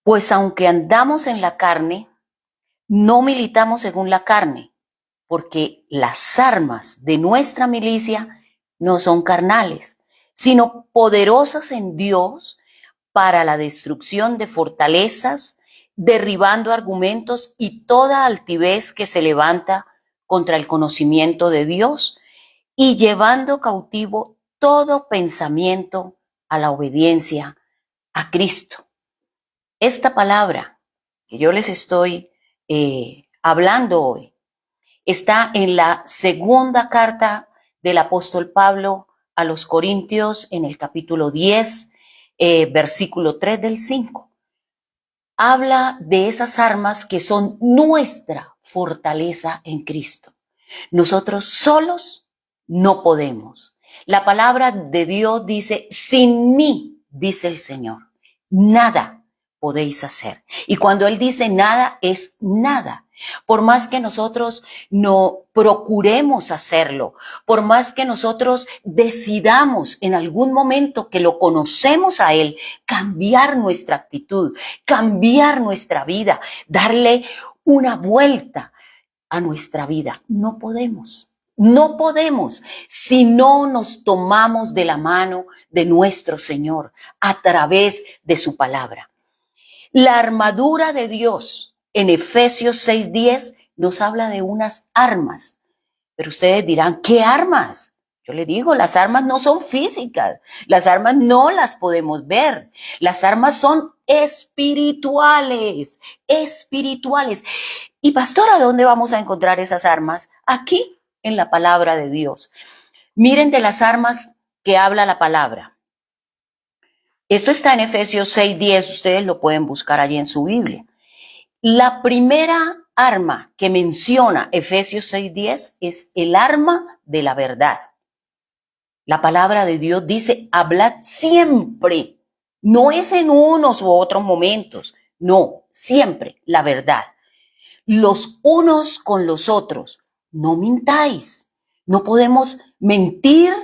Pues aunque andamos en la carne, no militamos según la carne, porque las armas de nuestra milicia no son carnales, sino poderosas en Dios para la destrucción de fortalezas, derribando argumentos y toda altivez que se levanta contra el conocimiento de Dios y llevando cautivo todo pensamiento a la obediencia a Cristo. Esta palabra que yo les estoy hablando hoy está en la segunda carta del apóstol Pablo a los Corintios, en el capítulo 10, versículo 3 del 5. Habla de esas armas que son nuestra fortaleza en Cristo. Nosotros solos no podemos. La palabra de Dios dice, sin mí, dice el Señor, nada podéis hacer. Y cuando Él dice nada, es nada. Por más que nosotros no procuremos hacerlo, por más que nosotros decidamos en algún momento que lo conocemos a Él, cambiar nuestra actitud, cambiar nuestra vida, darle una vuelta a nuestra vida, no podemos. No podemos si no nos tomamos de la mano de nuestro Señor a través de su palabra. La armadura de Dios en Efesios 6:10 nos habla de unas armas. Pero ustedes dirán, ¿qué armas? Yo les digo, las armas no son físicas. Las armas no las podemos ver. Las armas son espirituales, espirituales. Y pastora, ¿dónde vamos a encontrar esas armas? Aquí, en la palabra de Dios. Miren de las armas que habla la palabra. Esto está en Efesios 6:10, ustedes lo pueden buscar allí en su Biblia. La primera arma que menciona Efesios 6:10 es el arma de la verdad. La palabra de Dios dice, hablad siempre. No es en unos u otros momentos, no, siempre la verdad. Los unos con los otros, no mintáis. No podemos mentir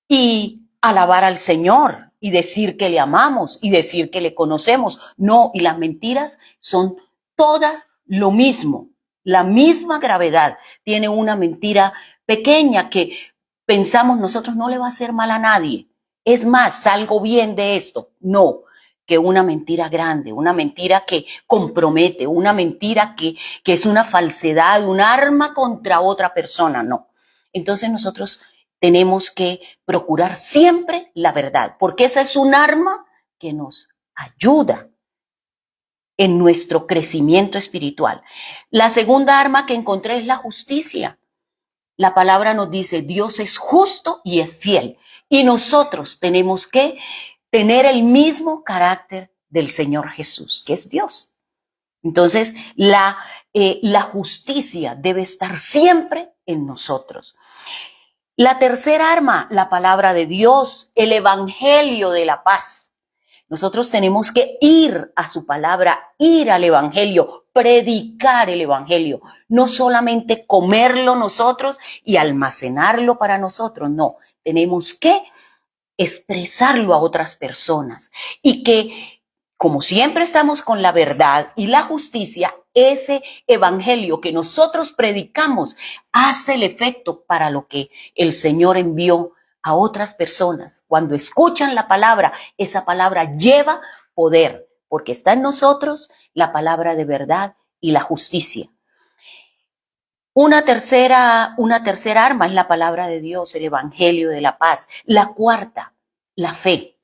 y alabar al Señor y decir que le amamos y decir que le conocemos. No, y las mentiras son todas lo mismo, la misma gravedad. Tiene una mentira pequeña que pensamos nosotros no le va a hacer mal a nadie. Es más, salgo bien de esto. No, que una mentira grande, una mentira que compromete, una mentira que es una falsedad, un arma contra otra persona. No. Entonces nosotros tenemos que procurar siempre la verdad, porque esa es un arma que nos ayuda en nuestro crecimiento espiritual. La segunda arma que encontré es la justicia. La palabra nos dice, Dios es justo y es fiel. Y nosotros tenemos que tener el mismo carácter del Señor Jesús, que es Dios. Entonces, la justicia debe estar siempre en nosotros. La tercera arma, la palabra de Dios, el evangelio de la paz. Nosotros tenemos que ir a su palabra, ir al evangelio, predicar el evangelio. No solamente comerlo nosotros y almacenarlo para nosotros, no. Tenemos que expresarlo a otras personas y que, como siempre estamos con la verdad y la justicia, ese evangelio que nosotros predicamos hace el efecto para lo que el Señor envió a otras personas. Cuando escuchan la palabra, esa palabra lleva poder, porque está en nosotros la palabra de verdad y la justicia. Una tercera arma es la palabra de Dios, el evangelio de la paz. La cuarta, la fe.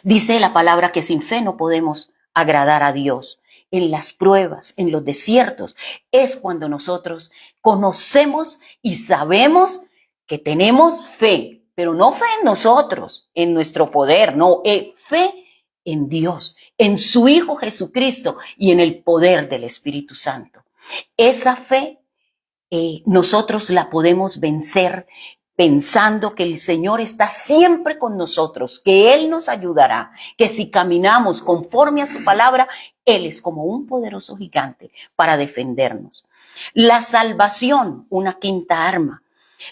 Dice la palabra que sin fe no podemos agradar a Dios. En las pruebas, en los desiertos, es cuando nosotros conocemos y sabemos que tenemos fe, pero no fe en nosotros, en nuestro poder, no, fe en Dios, en su Hijo Jesucristo y en el poder del Espíritu Santo. Esa fe nosotros la podemos vencer pensando que el Señor está siempre con nosotros, que Él nos ayudará, que si caminamos conforme a su palabra, Él es como un poderoso gigante para defendernos. La salvación, una quinta arma.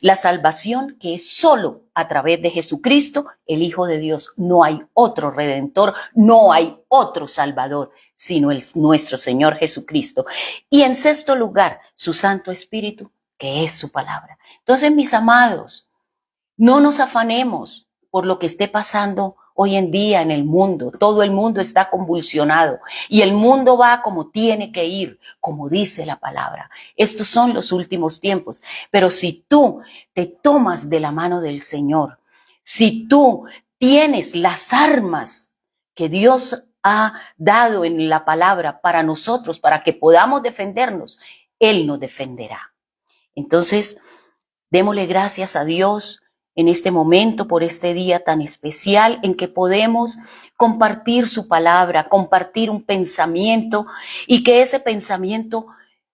La salvación que es solo a través de Jesucristo, el Hijo de Dios. No hay otro Redentor, no hay otro Salvador, sino nuestro Señor Jesucristo. Y en sexto lugar, su Santo Espíritu, que es su palabra. Entonces, mis amados, no nos afanemos por lo que esté pasando hoy en día en el mundo. Todo el mundo está convulsionado y el mundo va como tiene que ir, como dice la palabra. Estos son los últimos tiempos. Pero si tú te tomas de la mano del Señor, si tú tienes las armas que Dios ha dado en la palabra para nosotros, para que podamos defendernos, Él nos defenderá. Entonces, démosle gracias a Dios en este momento por este día tan especial en que podemos compartir su palabra, compartir un pensamiento y que ese pensamiento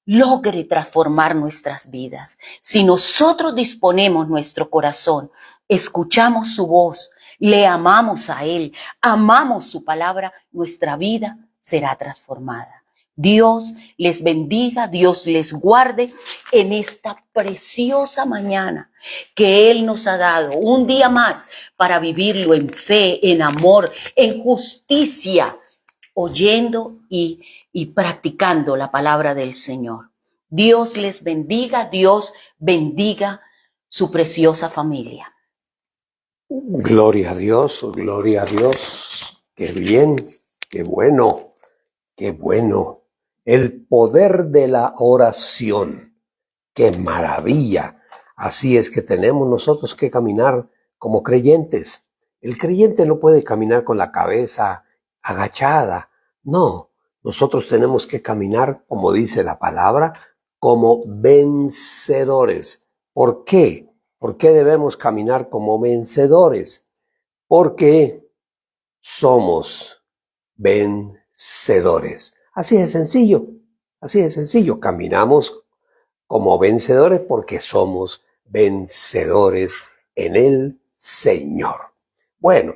logre transformar nuestras vidas. Si nosotros disponemos nuestro corazón, escuchamos su voz, le amamos a Él, amamos su palabra, nuestra vida será transformada. Dios les bendiga, Dios les guarde en esta preciosa mañana que Él nos ha dado, un día más para vivirlo en fe, en amor, en justicia, oyendo y practicando la palabra del Señor. Dios les bendiga, Dios bendiga su preciosa familia. Gloria a Dios, gloria a Dios. Qué bien, qué bueno, qué bueno. El poder de la oración. ¡Qué maravilla! Así es que tenemos nosotros que caminar como creyentes. El creyente no puede caminar con la cabeza agachada. No, nosotros tenemos que caminar, como dice la palabra, como vencedores. ¿Por qué? ¿Por qué debemos caminar como vencedores? Porque somos vencedores. Así de sencillo, así de sencillo. Caminamos como vencedores porque somos vencedores en el Señor. Bueno,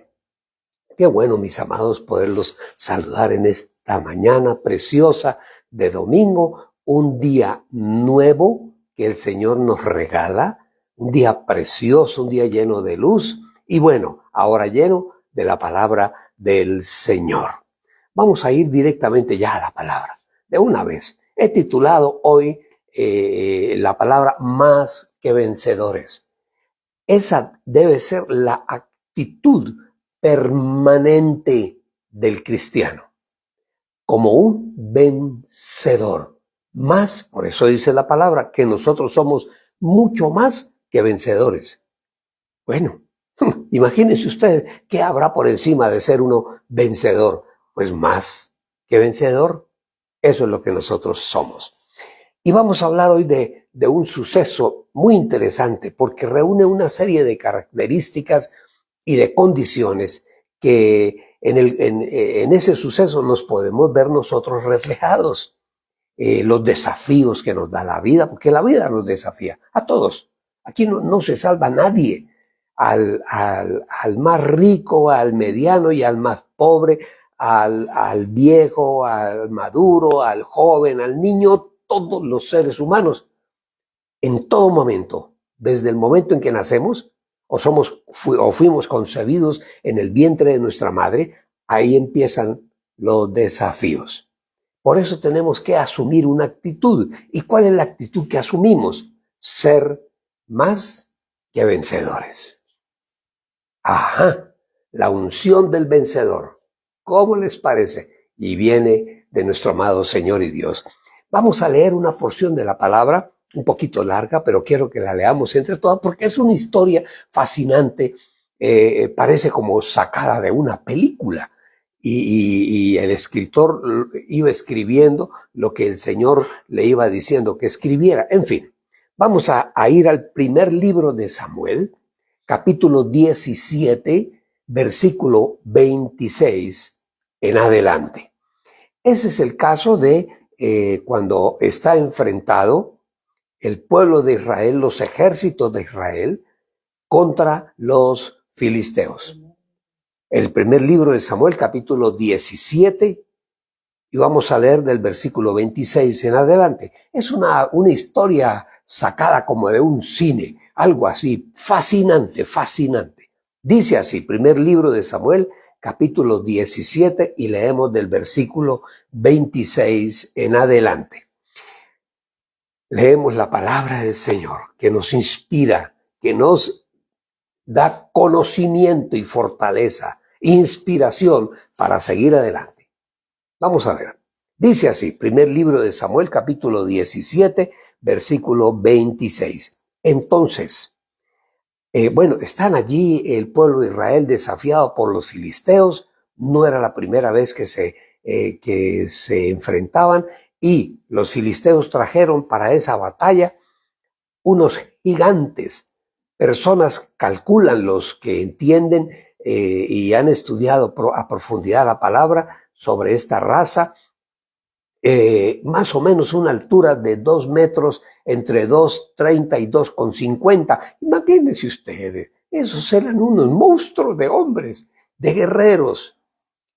qué bueno, mis amados, poderlos saludar en esta mañana preciosa de domingo, un día nuevo que el Señor nos regala, un día precioso, un día lleno de luz y bueno, ahora lleno de la palabra del Señor. Vamos a ir directamente ya a la palabra. De una vez, he titulado hoy la palabra más que vencedores. Esa debe ser la actitud permanente del cristiano, como un vencedor. Más, por eso dice la palabra, que nosotros somos mucho más que vencedores. Bueno, imagínense ustedes qué habrá por encima de ser uno vencedor. Pues más que vencedor, eso es lo que nosotros somos. Y vamos a hablar hoy de un suceso muy interesante porque reúne una serie de características y de condiciones que en ese suceso nos podemos ver nosotros reflejados. Los desafíos que nos da la vida, porque la vida nos desafía a todos. Aquí no se salva nadie. Al más rico, al mediano y al más pobre, al viejo, al maduro, al joven, al niño, todos los seres humanos, en todo momento, desde el momento en que nacemos, o fuimos concebidos en el vientre de nuestra madre, ahí empiezan los desafíos. Por eso tenemos que asumir una actitud. ¿Y cuál es la actitud que asumimos? Ser más que vencedores. Ajá, la unción del vencedor. ¿Cómo les parece? Y viene de nuestro amado Señor y Dios. Vamos a leer una porción de la palabra, un poquito larga, pero quiero que la leamos entre todas porque es una historia fascinante, parece como sacada de una película. Y el escritor iba escribiendo lo que el Señor le iba diciendo que escribiera. En fin, vamos a ir al primer libro de Samuel, capítulo 17, versículo 26 en adelante. Ese es el caso de cuando está enfrentado el pueblo de Israel, los ejércitos de Israel, contra los filisteos. El primer libro de Samuel, capítulo 17, y vamos a leer del versículo 26 en adelante. Es una historia sacada como de un cine. algo así, fascinante, fascinante. Dice así, primer libro de Samuel, capítulo 17, y leemos del versículo 26 en adelante. Leemos la palabra del Señor, que nos inspira, que nos da conocimiento y fortaleza, inspiración para seguir adelante. Vamos a ver. Dice así, primer libro de Samuel, capítulo 17, versículo 26. Entonces, están allí el pueblo de Israel desafiado por los filisteos. No era la primera vez que se enfrentaban, y los filisteos trajeron para esa batalla unos gigantes. Personas calculan, los que entienden y han estudiado a profundidad la palabra sobre esta raza, más o menos una altura de 2 metros, entre 2,30 y 2,50. Imagínense ustedes, esos eran unos monstruos de hombres, de guerreros,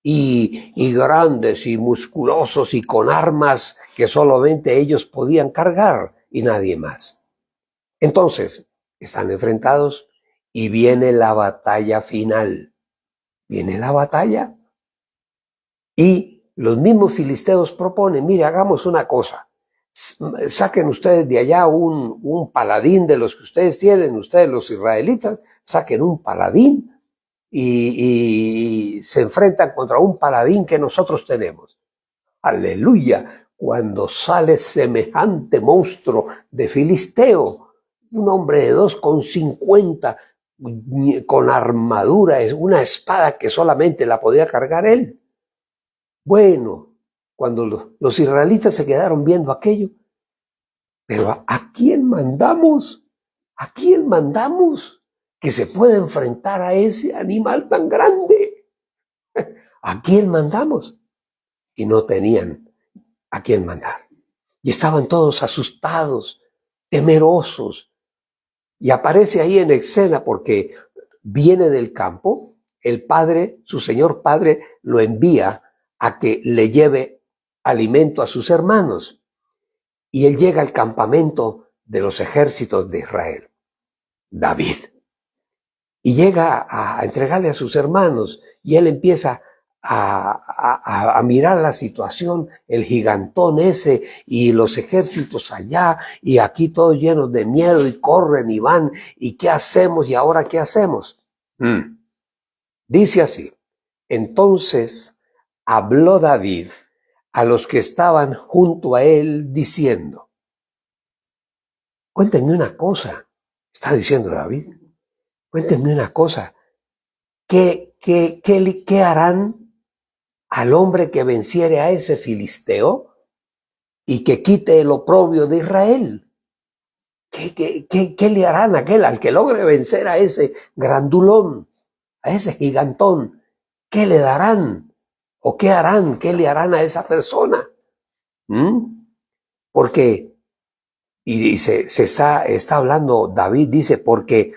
y grandes y musculosos y con armas que solamente ellos podían cargar y nadie más. Entonces, están enfrentados y viene la batalla final. Viene la batalla y los mismos filisteos proponen, mire, hagamos una cosa. Saquen ustedes de allá un paladín de los que ustedes tienen, ustedes los israelitas, saquen un paladín y se enfrentan contra un paladín que nosotros tenemos. Aleluya, cuando sale semejante monstruo de filisteo, un hombre de 2,50 con armadura, es una espada que solamente la podía cargar él. Bueno, cuando los israelitas se quedaron viendo aquello, pero ¿a quién mandamos? ¿A quién mandamos que se pueda enfrentar a ese animal tan grande? ¿A quién mandamos? Y no tenían a quién mandar. Y estaban todos asustados, temerosos. Y aparece ahí en escena, porque viene del campo, el padre, su señor padre, lo envía a que le lleve alimento a sus hermanos. Y él llega al campamento de los ejércitos de Israel, David. Y llega a entregarle a sus hermanos, y él empieza a mirar la situación, el gigantón ese y los ejércitos allá, y aquí todos llenos de miedo, y corren y van, y ¿qué hacemos? ¿Y ahora qué hacemos? Dice así, entonces habló David a los que estaban junto a él diciendo, cuéntenme una cosa, está diciendo David, cuéntenme una cosa, ¿qué harán al hombre que venciere a ese filisteo y que quite el oprobio de Israel? ¿Qué le harán a aquel, al que logre vencer a ese grandulón, a ese gigantón? ¿Qué le darán? ¿O qué harán? ¿Qué le harán a esa persona? Porque, y se está hablando, David dice, porque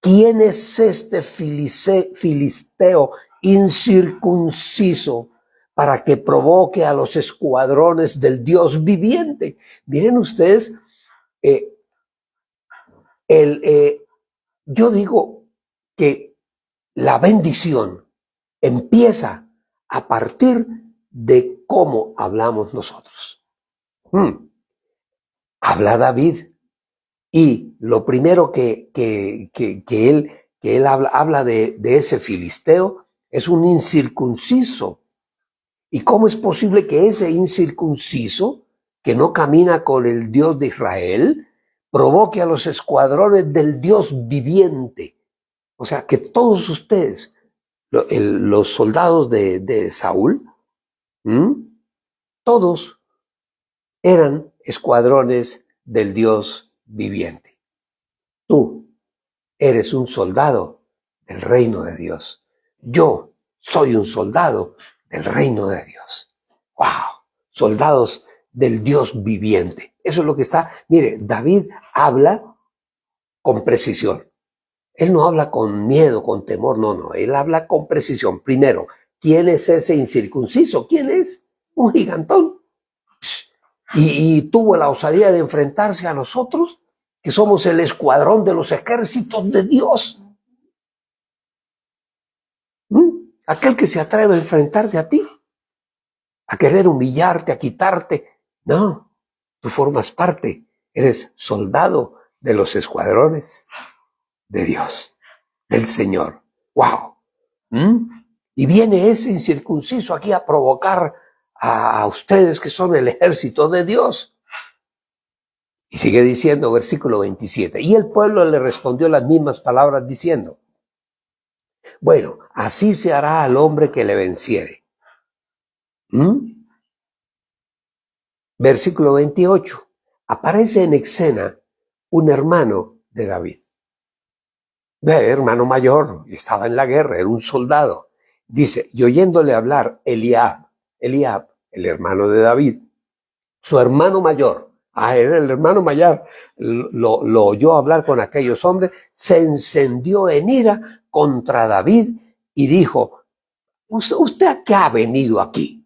¿quién es este filisteo incircunciso para que provoque a los escuadrones del Dios viviente? Miren ustedes, yo digo que la bendición empieza a partir de cómo hablamos nosotros. Habla David, y lo primero que él habla de ese filisteo es un incircunciso. ¿Y cómo es posible que ese incircunciso, que no camina con el Dios de Israel, provoque a los escuadrones del Dios viviente? O sea, que todos ustedes, los soldados de Saúl, todos eran escuadrones del Dios viviente. Tú eres un soldado del reino de Dios. Yo soy un soldado del reino de Dios. ¡Wow! Soldados del Dios viviente. Eso es lo que está. Mire, David habla con precisión. Él no habla con miedo, con temor, no. Él habla con precisión. Primero, ¿quién es ese incircunciso? ¿Quién es? Un gigantón. Y tuvo la osadía de enfrentarse a nosotros. que somos el escuadrón de los ejércitos de Dios. Aquel que se atreve a enfrentarte a ti, a querer humillarte, a quitarte. No, tú formas parte, eres soldado de los escuadrones de Dios, del Señor. ¡Wow! Y viene ese incircunciso aquí a provocar a ustedes que son el ejército de Dios. Y sigue diciendo, versículo 27, y el pueblo le respondió las mismas palabras diciendo, bueno, así se hará al hombre que le venciere. Versículo 28, aparece en escena un hermano de David. Hermano mayor, estaba en la guerra, era un soldado. Dice, y oyéndole hablar Eliab, el hermano de David, su hermano mayor, era el hermano mayor, lo oyó hablar con aquellos hombres, se encendió en ira contra David y dijo, ¿usted a qué ha venido aquí?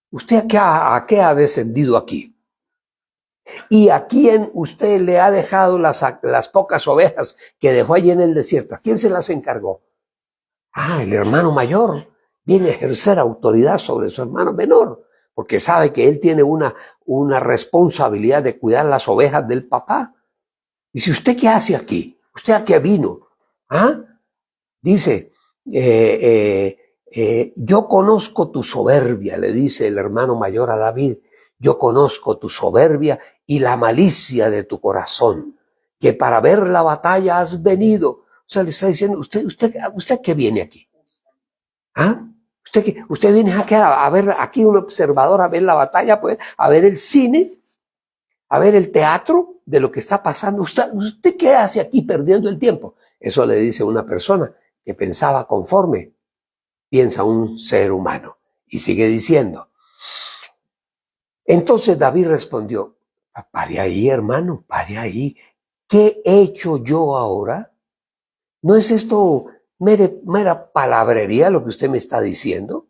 ¿Usted a qué ha descendido aquí? ¿Y a quién usted le ha dejado las pocas ovejas que dejó allí en el desierto? ¿A quién se las encargó? El hermano mayor viene a ejercer autoridad sobre su hermano menor, porque sabe que él tiene una responsabilidad de cuidar las ovejas del papá. Dice, ¿usted qué hace aquí? ¿Usted a qué vino? Dice, yo conozco tu soberbia, le dice el hermano mayor a David, yo conozco tu soberbia y la malicia de tu corazón, que para ver la batalla has venido. O sea, le está diciendo, ¿usted qué viene aquí? ¿Usted viene aquí a ver, aquí un observador, a ver la batalla, pues, a ver el cine, a ver el teatro de lo que está pasando? ¿Usted qué hace aquí perdiendo el tiempo? Eso le dice una persona que pensaba conforme piensa un ser humano. Y sigue diciendo. Entonces David respondió, pare ahí, hermano, pare ahí. ¿Qué he hecho yo ahora? ¿No es esto mera palabrería lo que usted me está diciendo?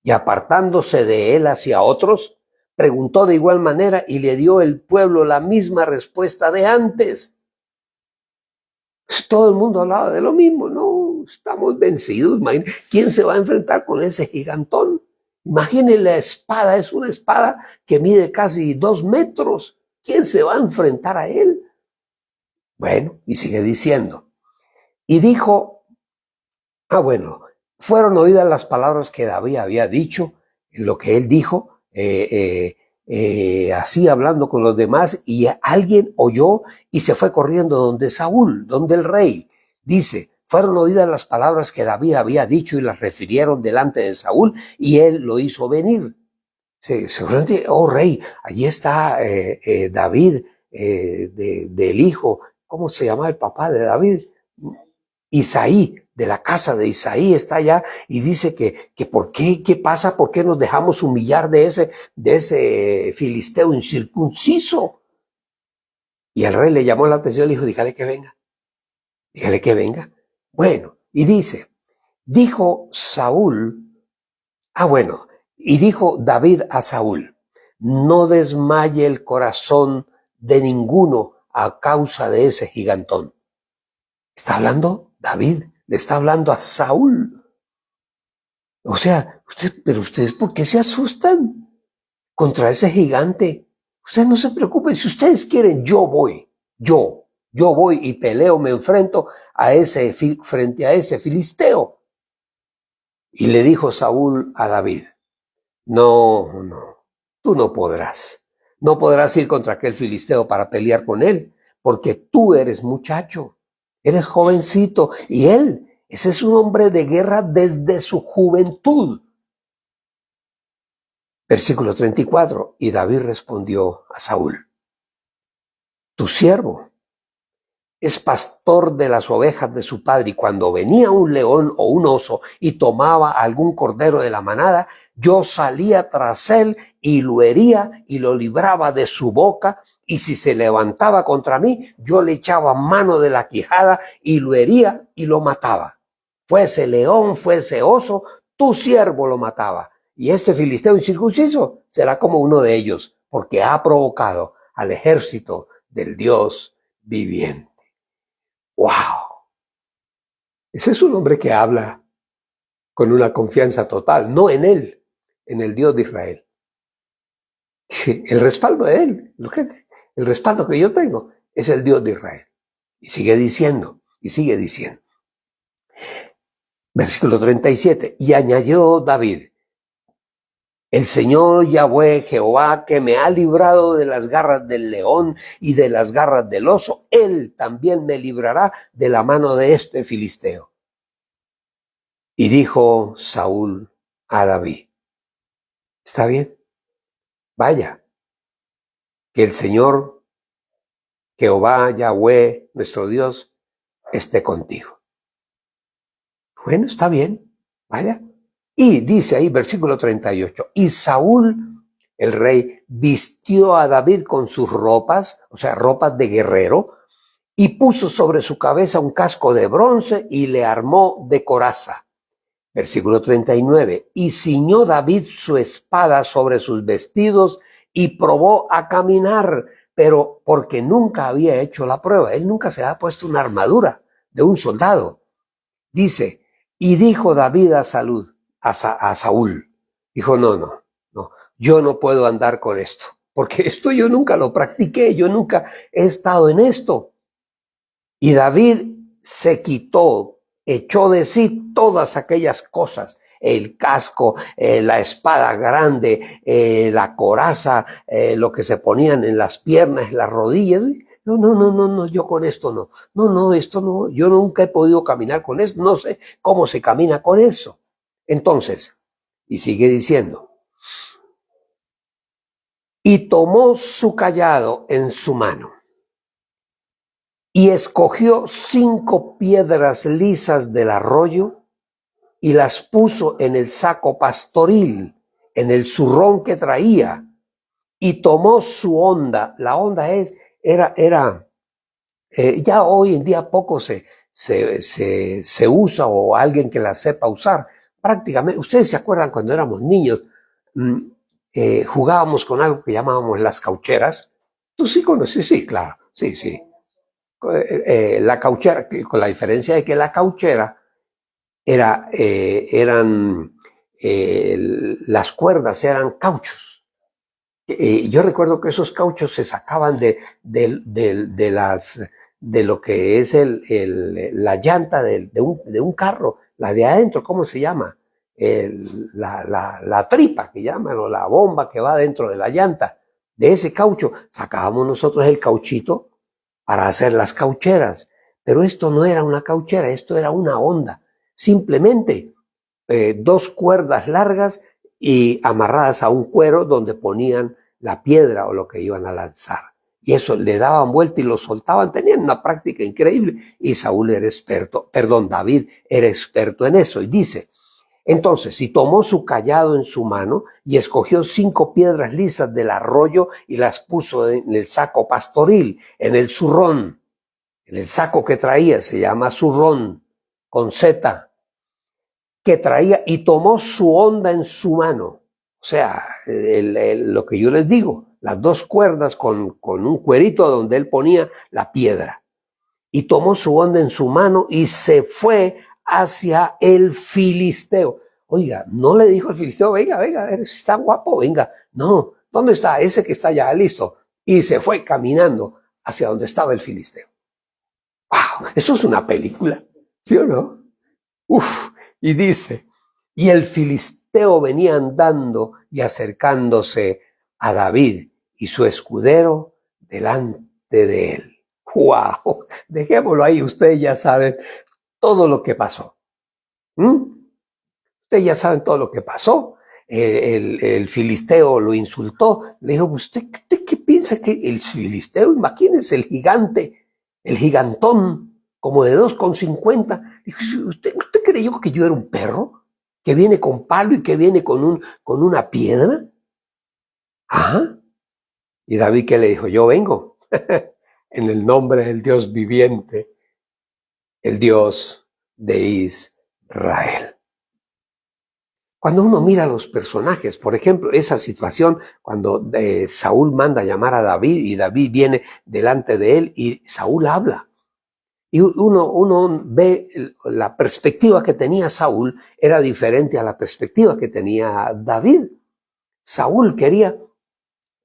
Y apartándose de él hacia otros, preguntó de igual manera y le dio el pueblo la misma respuesta de antes. Todo el mundo hablaba de lo mismo, no, estamos vencidos. ¿Quién se va a enfrentar con ese gigantón? Imagínense la espada, es una espada que mide casi 2 metros. ¿Quién se va a enfrentar a él? Bueno, y sigue diciendo. Y dijo, fueron oídas las palabras que David había dicho, lo que él dijo, así hablando con los demás, y alguien oyó y se fue corriendo donde Saúl, donde el rey. Dice, fueron oídas las palabras que David había dicho y las refirieron delante de Saúl y él lo hizo venir. Sí, seguramente, oh rey, allí está David, del hijo, ¿cómo se llama el papá de David? Isaí, de la casa de Isaí está allá y dice que ¿por qué? ¿Qué pasa? ¿Por qué nos dejamos humillar de ese filisteo incircunciso? Y el rey le llamó la atención y le dijo, dígale que venga. Bueno, y dijo Saúl, y dijo David a Saúl, no desmaye el corazón de ninguno a causa de ese gigantón. Está hablando David, le está hablando a Saúl. O sea, pero ustedes, ¿por qué se asustan contra ese gigante? Ustedes no se preocupen, si ustedes quieren, yo voy y peleo, me enfrento frente a ese filisteo. Y le dijo Saúl a David, no, tú no podrás ir contra aquel filisteo para pelear con él, porque tú eres muchacho, eres jovencito, y ese es un hombre de guerra desde su juventud. Versículo 34, y David respondió a Saúl, tu siervo es pastor de las ovejas de su padre, y cuando venía un león o un oso y tomaba algún cordero de la manada, yo salía tras él y lo hería y lo libraba de su boca, y si se levantaba contra mí, yo le echaba mano de la quijada y lo hería y lo mataba. Fuese león, fuese oso, tu siervo lo mataba. Y este filisteo incircunciso será como uno de ellos, porque ha provocado al ejército del Dios viviente. ¡Wow! Ese es un hombre que habla con una confianza total, no en él, en el Dios de Israel. Sí, el respaldo de él, el respaldo que yo tengo es el Dios de Israel. Y sigue diciendo. Versículo 37. Y añadió David: el Señor Yahweh Jehová, que me ha librado de las garras del león y de las garras del oso, él también me librará de la mano de este filisteo. Y dijo Saúl a David: está bien, vaya, que el Señor Jehová Yahweh, nuestro Dios, esté contigo. Bueno, está bien, vaya. Y dice ahí, versículo 38, y Saúl, el rey, vistió a David con sus ropas, o sea, ropas de guerrero, y puso sobre su cabeza un casco de bronce y le armó de coraza. Versículo 39, y ciñó David su espada sobre sus vestidos y probó a caminar, pero porque nunca había hecho la prueba, él nunca se había puesto una armadura de un soldado. Dice, y dijo David a Saúl, dijo, no, yo no puedo andar con esto, porque esto yo nunca lo practiqué, yo nunca he estado en esto. Y David se quitó, echó de sí todas aquellas cosas, el casco, la espada grande, la coraza, lo que se ponían en las piernas, las rodillas. No, yo con esto no, esto no, yo nunca he podido caminar con eso, no sé cómo se camina con eso. Entonces, y sigue diciendo, y tomó su cayado en su mano, y escogió 5 piedras lisas del arroyo, y las puso en el saco pastoril, en el zurrón que traía, y tomó su honda. La honda era ya hoy en día poco se usa, o alguien que la sepa usar. Prácticamente, ustedes se acuerdan cuando éramos niños, jugábamos con algo que llamábamos las caucheras. ¿Tú sí conoces? Sí, claro, sí. La cauchera, con la diferencia de que la cauchera eran las cuerdas eran cauchos. Yo recuerdo que esos cauchos se sacaban de lo que es la llanta de un carro, la de adentro, ¿cómo se llama? La tripa que llaman, o la bomba que va dentro de la llanta. De ese caucho sacábamos nosotros el cauchito para hacer las caucheras. Pero esto no era una cauchera, esto era una honda. Simplemente 2 cuerdas largas y amarradas a un cuero donde ponían la piedra o lo que iban a lanzar. Y eso le daban vuelta y lo soltaban. Tenían una práctica increíble. Y David era experto en eso. Y dice, entonces, y tomó su cayado en su mano y escogió 5 piedras lisas del arroyo y las puso en el saco pastoril, en el zurrón. En el saco que traía, se llama zurrón, con Z, que traía, y tomó su honda en su mano. O sea, lo que yo les digo, las 2 cuerdas con un cuerito donde él ponía la piedra. Y tomó su honda en su mano y se fue hacia el filisteo. Oiga, no le dijo el filisteo, venga, está guapo, venga. No, ¿dónde está? Ese que está allá, listo. Y se fue caminando hacia donde estaba el filisteo. ¡Wow! Eso es una película, ¿sí o no? Y dice, y el filisteo venía andando y acercándose a David y su escudero delante de él. ¡Wow! Dejémoslo ahí, ustedes ya saben todo lo que pasó. Ustedes ya saben todo lo que pasó. El filisteo lo insultó, le dijo, ¿usted qué piensa que el filisteo? Imagínense el gigante, el gigantón, como de 2,50. Dijo, ¿usted creyó que yo era un perro? ¿Que viene con palo y que viene con una piedra? Ajá. Y David, ¿qué le dijo? Yo vengo en el nombre del Dios viviente, el Dios de Israel. Cuando uno mira a los personajes, por ejemplo, esa situación cuando Saúl manda a llamar a David y David viene delante de él y Saúl habla. Y uno ve la perspectiva que tenía Saúl era diferente a la perspectiva que tenía David. Saúl quería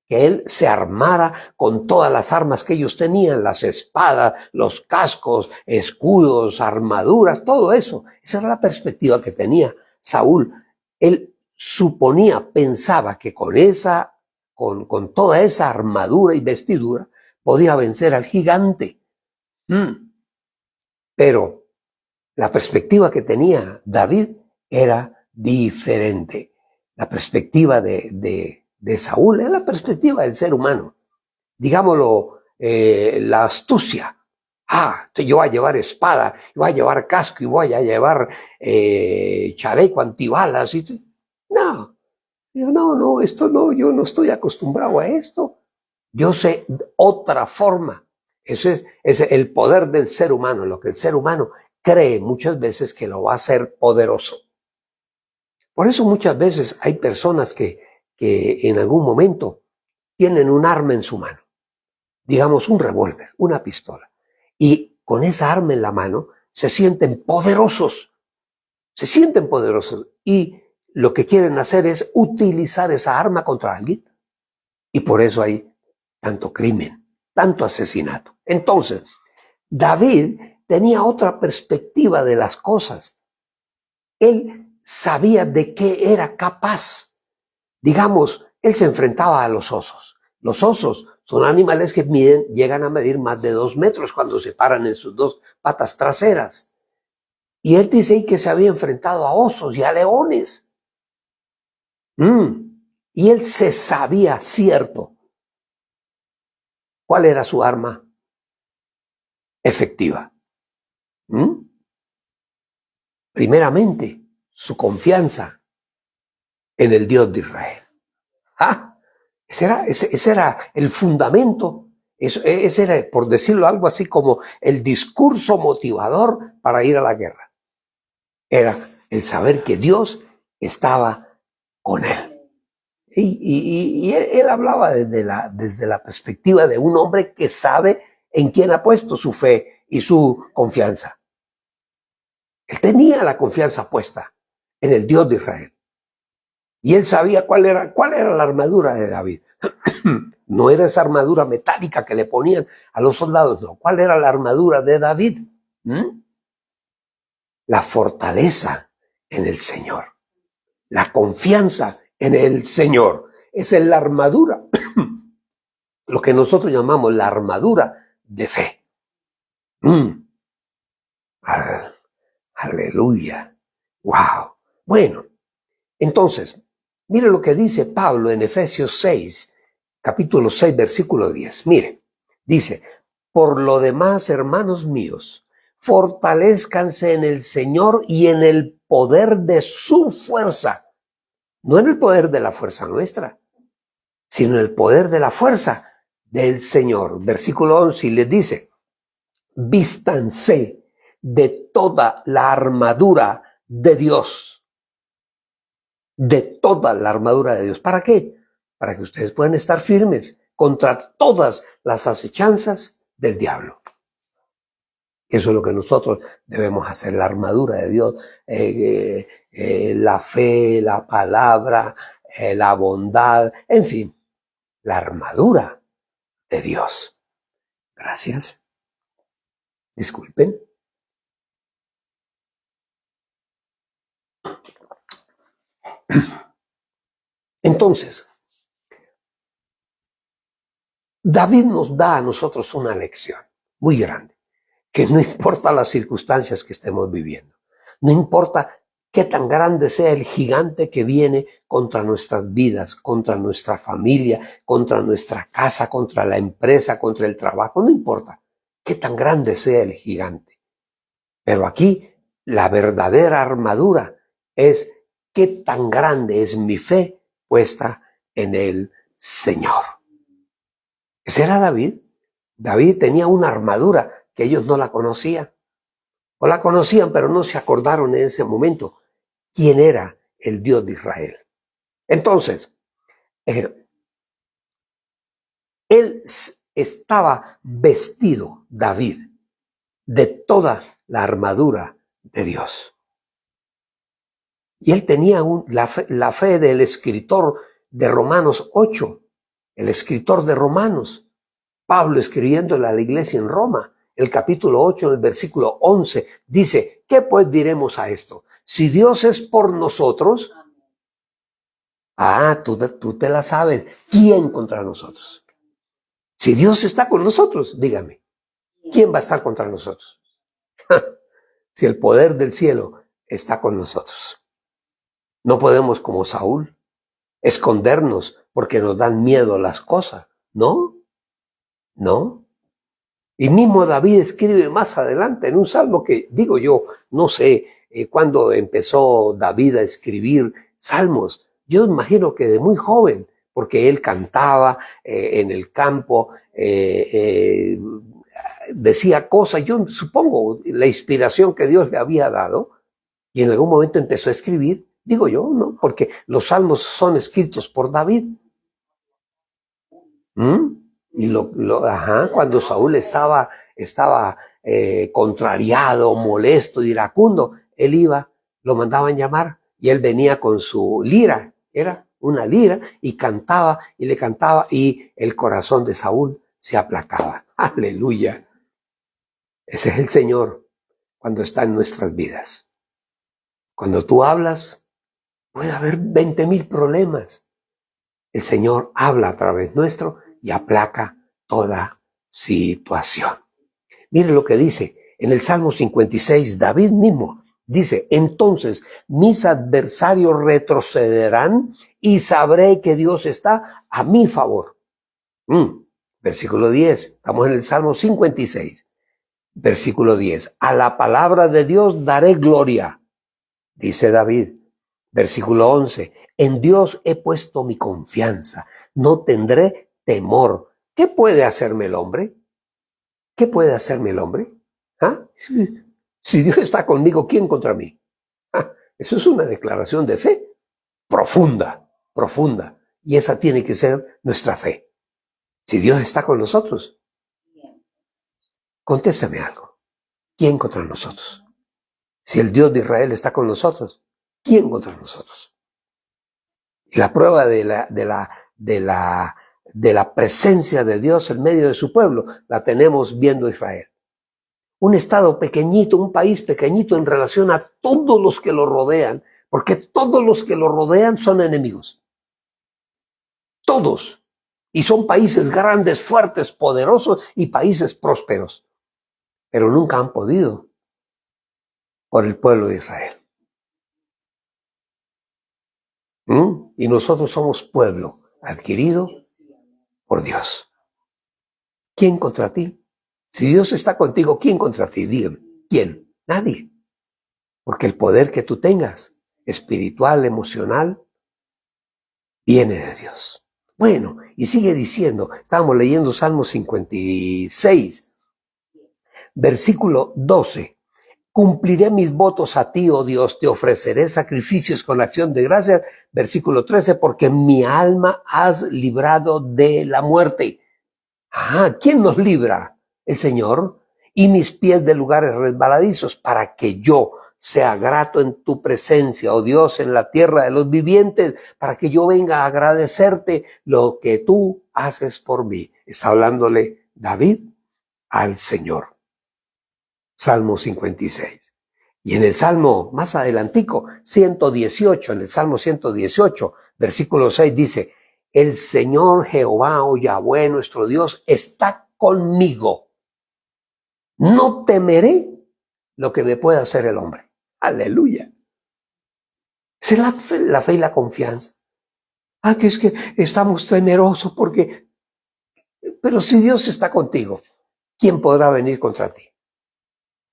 que él se armara con todas las armas que ellos tenían, las espadas, los cascos, escudos, armaduras, todo eso. Esa era la perspectiva que tenía Saúl. Él suponía, pensaba que con toda esa armadura y vestidura podía vencer al gigante. Pero la perspectiva que tenía David era diferente. La perspectiva de Saúl es la perspectiva del ser humano. Digámoslo, la astucia. Yo voy a llevar espada, voy a llevar casco y voy a llevar chaleco antibalas. No, esto no, yo no estoy acostumbrado a esto. Yo sé otra forma. Eso es el poder del ser humano, lo que el ser humano cree muchas veces que lo va a hacer poderoso. Por eso muchas veces hay personas que en algún momento tienen un arma en su mano, digamos un revólver, una pistola, y con esa arma en la mano se sienten poderosos y lo que quieren hacer es utilizar esa arma contra alguien y por eso hay tanto crimen, tanto asesinato. Entonces, David tenía otra perspectiva de las cosas. Él sabía de qué era capaz. Digamos, él se enfrentaba a los osos. Los osos son animales que llegan a medir más de 2 metros cuando se paran en sus 2 patas traseras. Y él dice que se había enfrentado a osos y a leones. Y él se sabía cierto cuál era su arma efectiva. Primeramente, su confianza en el Dios de Israel. Ese era el fundamento, ese era, por decirlo algo así, como el discurso motivador para ir a la guerra. Era el saber que Dios estaba con él. Y él hablaba desde la perspectiva de un hombre que sabe en quién ha puesto su fe y su confianza. Él tenía la confianza puesta en el Dios de Israel. Y él sabía cuál era la armadura de David. No era esa armadura metálica que le ponían a los soldados, no. ¿Cuál era la armadura de David? La fortaleza en el Señor. La confianza en el Señor. Esa es la armadura. Lo que nosotros llamamos la armadura de fe. Aleluya. Wow. Bueno, entonces, mire lo que dice Pablo en Efesios 6, capítulo 6, versículo 10. Mire, dice, por lo demás, hermanos míos, fortalezcanse en el Señor y en el poder de su fuerza. No en el poder de la fuerza nuestra, sino en el poder de la fuerza del Señor. Versículo 11 les dice, vístanse de toda la armadura de Dios. De toda la armadura de Dios. ¿Para qué? Para que ustedes puedan estar firmes contra todas las acechanzas del diablo. Eso es lo que nosotros debemos hacer, la armadura de Dios, la fe, la palabra, la bondad, en fin, la armadura de Dios. Gracias. Disculpen. Entonces, David nos da a nosotros una lección muy grande, que no importa las circunstancias que estemos viviendo, no importa qué tan grande sea el gigante que viene contra nuestras vidas, contra nuestra familia, contra nuestra casa, contra la empresa, contra el trabajo, no importa qué tan grande sea el gigante. Pero aquí la verdadera armadura es qué tan grande es mi fe puesta en el Señor. Ese era David. David tenía una armadura que ellos no la conocían. O la conocían, pero no se acordaron en ese momento quién era el Dios de Israel. Entonces, él estaba vestido, David, de toda la armadura de Dios. Y él tenía la fe del escritor de Romanos 8, el escritor de Romanos, Pablo escribiéndole a la iglesia en Roma, el capítulo 8, en el versículo 11, dice, ¿qué pues diremos a esto? Si Dios es por nosotros, tú te la sabes, ¿quién contra nosotros? Si Dios está con nosotros, dígame, ¿quién va a estar contra nosotros? Si el poder del cielo está con nosotros. No podemos, como Saúl, escondernos porque nos dan miedo las cosas. No. Y mismo David escribe más adelante en un salmo que, digo yo, no sé cuándo empezó David a escribir salmos. Yo imagino que de muy joven, porque él cantaba en el campo, decía cosas, yo supongo la inspiración que Dios le había dado, y en algún momento empezó a escribir, digo yo, ¿no? Porque los salmos son escritos por David. Y cuando Saúl estaba contrariado, molesto, iracundo, él iba, lo mandaban llamar, y él venía con su lira, era una lira, y cantaba, y le cantaba, y el corazón de Saúl se aplacaba. Aleluya. Ese es el Señor cuando está en nuestras vidas. Cuando tú hablas, puede haber 20,000 problemas. El Señor habla a través nuestro y aplaca toda situación. Mire lo que dice en el Salmo 56, David mismo dice, entonces mis adversarios retrocederán y sabré que Dios está a mi favor. Versículo 10, estamos en el Salmo 56, versículo 10, a la palabra de Dios daré gloria, dice David. Versículo 11, en Dios he puesto mi confianza, no tendré temor. ¿Qué puede hacerme el hombre? ¿Qué puede hacerme el hombre? Si Dios está conmigo, ¿quién contra mí? Eso es una declaración de fe profunda, profunda. Y esa tiene que ser nuestra fe. Si Dios está con nosotros, contéstame algo. ¿Quién contra nosotros? Si el Dios de Israel está con nosotros, ¿quién contra nosotros? Y la prueba de la presencia de Dios en medio de su pueblo la tenemos viendo Israel. Un estado pequeñito, un país pequeñito en relación a todos los que lo rodean, porque todos los que lo rodean son enemigos. Todos. Y son países grandes, fuertes, poderosos y países prósperos. Pero nunca han podido por el pueblo de Israel. Y nosotros somos pueblo adquirido por Dios. ¿Quién contra ti? Si Dios está contigo, ¿quién contra ti? Dígame, ¿quién? Nadie. Porque el poder que tú tengas, espiritual, emocional, viene de Dios. Bueno, y sigue diciendo, estábamos leyendo Salmo 56, versículo 12. Cumpliré mis votos a ti, oh Dios, te ofreceré sacrificios con acción de gracias. Versículo 13, porque mi alma has librado de la muerte. ¿Quién nos libra? El Señor. Y mis pies de lugares resbaladizos, para que yo sea grato en tu presencia, oh Dios, en la tierra de los vivientes, para que yo venga a agradecerte lo que tú haces por mí. Está hablándole David al Señor. Salmo 56. Y en el Salmo más adelantico, 118, en el Salmo 118, versículo 6 dice, el Señor Jehová, oh Yahweh, nuestro Dios, está conmigo. No temeré lo que me pueda hacer el hombre. Aleluya. Esa es la fe y la confianza. Que es que estamos temerosos porque... Pero si Dios está contigo, ¿quién podrá venir contra ti?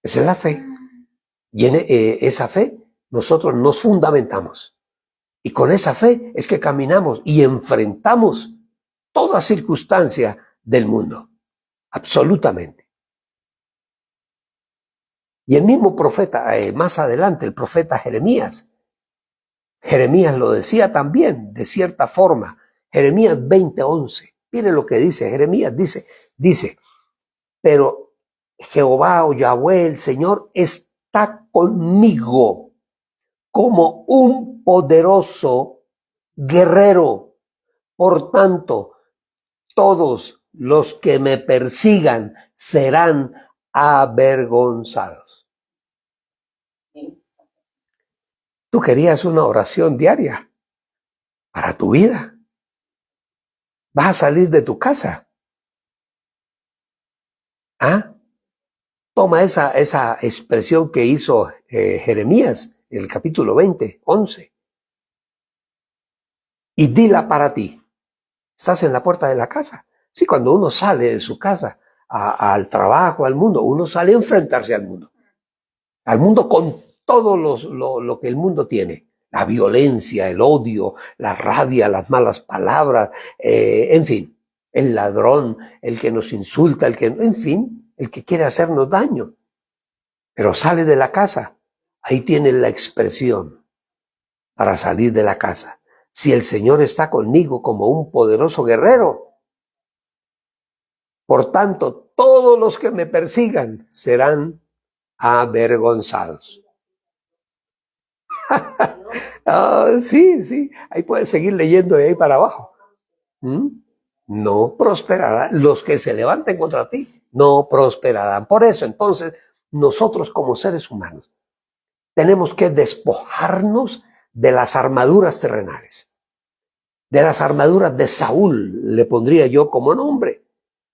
Esa es la fe. Y en esa fe nosotros nos fundamentamos. Y con esa fe es que caminamos y enfrentamos toda circunstancia del mundo. Absolutamente. Y el mismo profeta, más adelante, el profeta Jeremías, Jeremías lo decía también, de cierta forma. Jeremías 20:11. Mire lo que dice Jeremías. Dice, pero Jehová o Yahweh, el Señor, está conmigo como un poderoso guerrero. Por tanto, todos los que me persigan serán avergonzados. Tú querías una oración diaria para tu vida. Vas a salir de tu casa. Toma esa expresión que hizo Jeremías en el capítulo 20:11. Y dila para ti. Estás en la puerta de la casa. Sí, cuando uno sale de su casa al trabajo, al mundo, uno sale a enfrentarse al mundo. Al mundo con todo lo que el mundo tiene. La violencia, el odio, la rabia, las malas palabras, en fin, el ladrón, el que nos insulta, el que quiere hacernos daño. Pero sale de la casa, ahí tiene la expresión para salir de la casa. Si el Señor está conmigo como un poderoso guerrero, por tanto, todos los que me persigan serán avergonzados. Sí, ahí puedes seguir leyendo de ahí para abajo. No prosperarán. Los que se levanten contra ti no prosperarán. Por eso, entonces, nosotros como seres humanos tenemos que despojarnos de las armaduras terrenales, de las armaduras de Saúl, le pondría yo como nombre,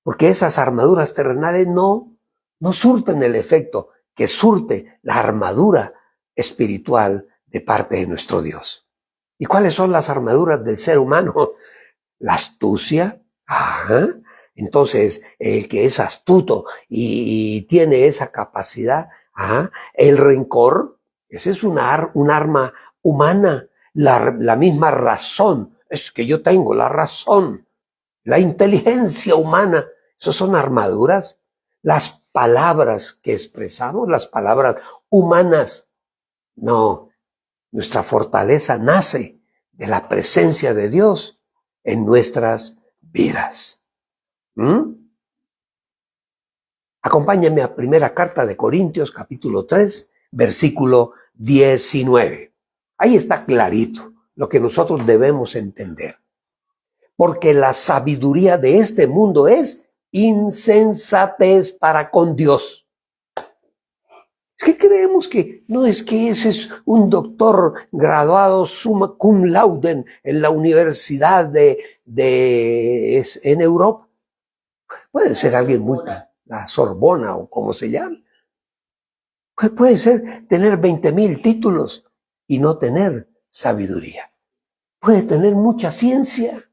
porque esas armaduras terrenales no surten el efecto que surte la armadura espiritual de parte de nuestro Dios. ¿Y cuáles son las armaduras del ser humano? La astucia. Entonces, el que es astuto y tiene esa capacidad. El rencor, ese es un arma humana. La misma razón, es que yo tengo la razón. La inteligencia humana, esas son armaduras. Las palabras que expresamos, las palabras humanas. No, nuestra fortaleza nace de la presencia de Dios en nuestras vidas. Acompáñame a primera carta de Corintios, capítulo 3, versículo 19. Ahí está clarito lo que nosotros debemos entender. Porque la sabiduría de este mundo es insensatez para con Dios. Es que creemos que no es que ese es un doctor graduado summa cum laude en la universidad en Europa. Puede ser alguien muy, la Sorbona o como se llame. Puede ser tener 20,000 títulos y no tener sabiduría. Puede tener mucha ciencia,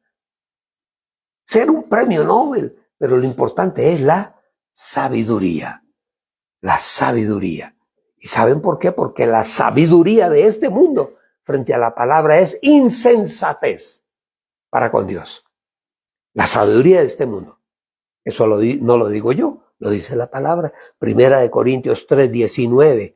ser un premio Nobel, pero lo importante es la sabiduría. La sabiduría. ¿Y saben por qué? Porque la sabiduría de este mundo frente a la palabra es insensatez para con Dios. La sabiduría de este mundo. Eso no lo digo yo, lo dice la palabra. Primera de Corintios 3:19.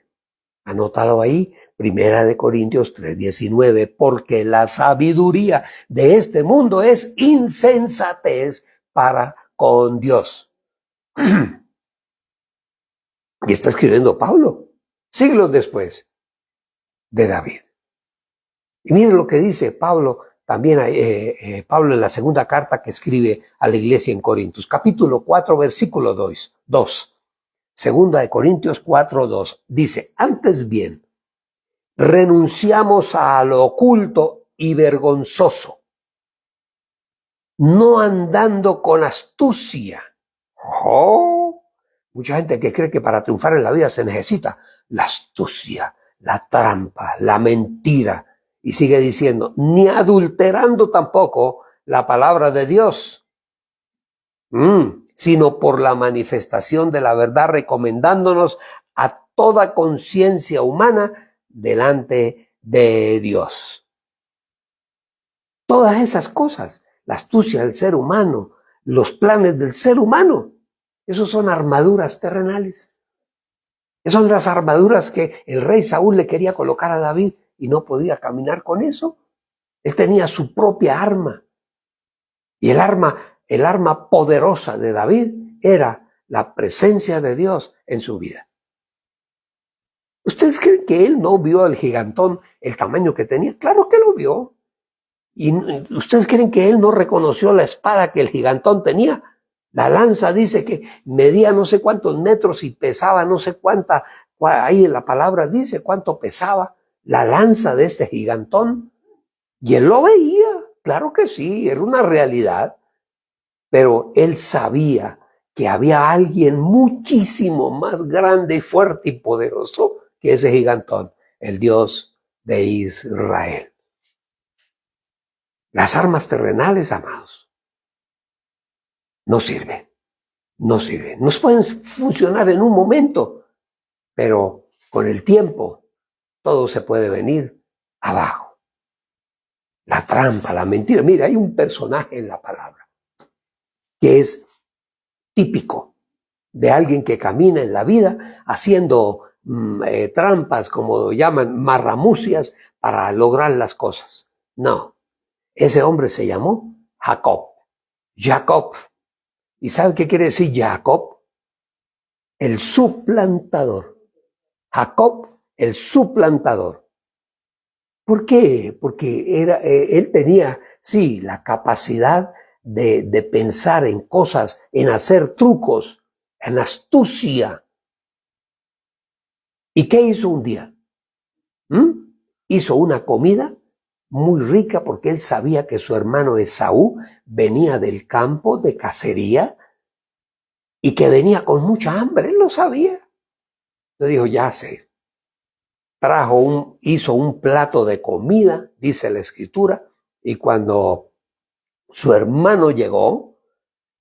Anotado ahí, Primera de Corintios 3:19. Porque la sabiduría de este mundo es insensatez para con Dios. Y está escribiendo Pablo, siglos después de David. Y miren lo que dice Pablo, también Pablo en la segunda carta que escribe a la iglesia en Corintios, capítulo 4, versículo 2. Segunda de Corintios 4:2. Dice, antes bien, renunciamos a lo oculto y vergonzoso, no andando con astucia. Mucha gente que cree que para triunfar en la vida se necesita la astucia, la trampa, la mentira. Y sigue diciendo, ni adulterando tampoco la palabra de Dios, sino por la manifestación de la verdad, recomendándonos a toda conciencia humana delante de Dios. Todas esas cosas, la astucia del ser humano, los planes del ser humano, esos son armaduras terrenales. Esas son las armaduras que el rey Saúl le quería colocar a David y no podía caminar con eso. Él tenía su propia arma. Y el arma poderosa de David era la presencia de Dios en su vida. ¿Ustedes creen que él no vio al gigantón el tamaño que tenía? Claro que lo vio. ¿Y ustedes creen que él no reconoció la espada que el gigantón tenía? La lanza dice que medía no sé cuántos metros y pesaba no sé cuánta. Ahí en la palabra dice cuánto pesaba la lanza de este gigantón. Y él lo veía, claro que sí, era una realidad. Pero él sabía que había alguien muchísimo más grande y fuerte y poderoso que ese gigantón, el Dios de Israel. Las armas terrenales, amados, no sirven. Nos pueden funcionar en un momento, pero con el tiempo todo se puede venir abajo. La trampa, la mentira. Mira, hay un personaje en la palabra que es típico de alguien que camina en la vida haciendo trampas, como lo llaman, marramucias, para lograr las cosas. No, ese hombre se llamó Jacob. ¿Y sabe qué quiere decir Jacob? El suplantador. Jacob, el suplantador. ¿Por qué? Porque él tenía, sí, la capacidad de pensar en cosas, en hacer trucos, en astucia. ¿Y qué hizo un día? Hizo una comida muy rica porque él sabía que su hermano Esaú venía del campo de cacería y que venía con mucha hambre, él lo sabía. Entonces dijo, ya sé. Hizo un plato de comida, dice la escritura, y cuando su hermano llegó,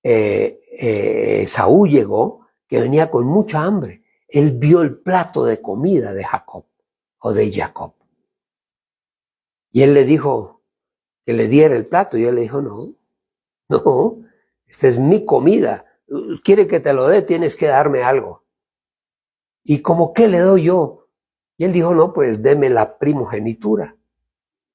Esaú llegó, que venía con mucha hambre, él vio el plato de comida de Jacob o de Jacob. Y él le dijo que le diera el plato, y él le dijo, no, esta es mi comida. Quiere que te lo dé, tienes que darme algo. ¿Y cómo qué le doy yo? Y él dijo, no, pues deme la primogenitura.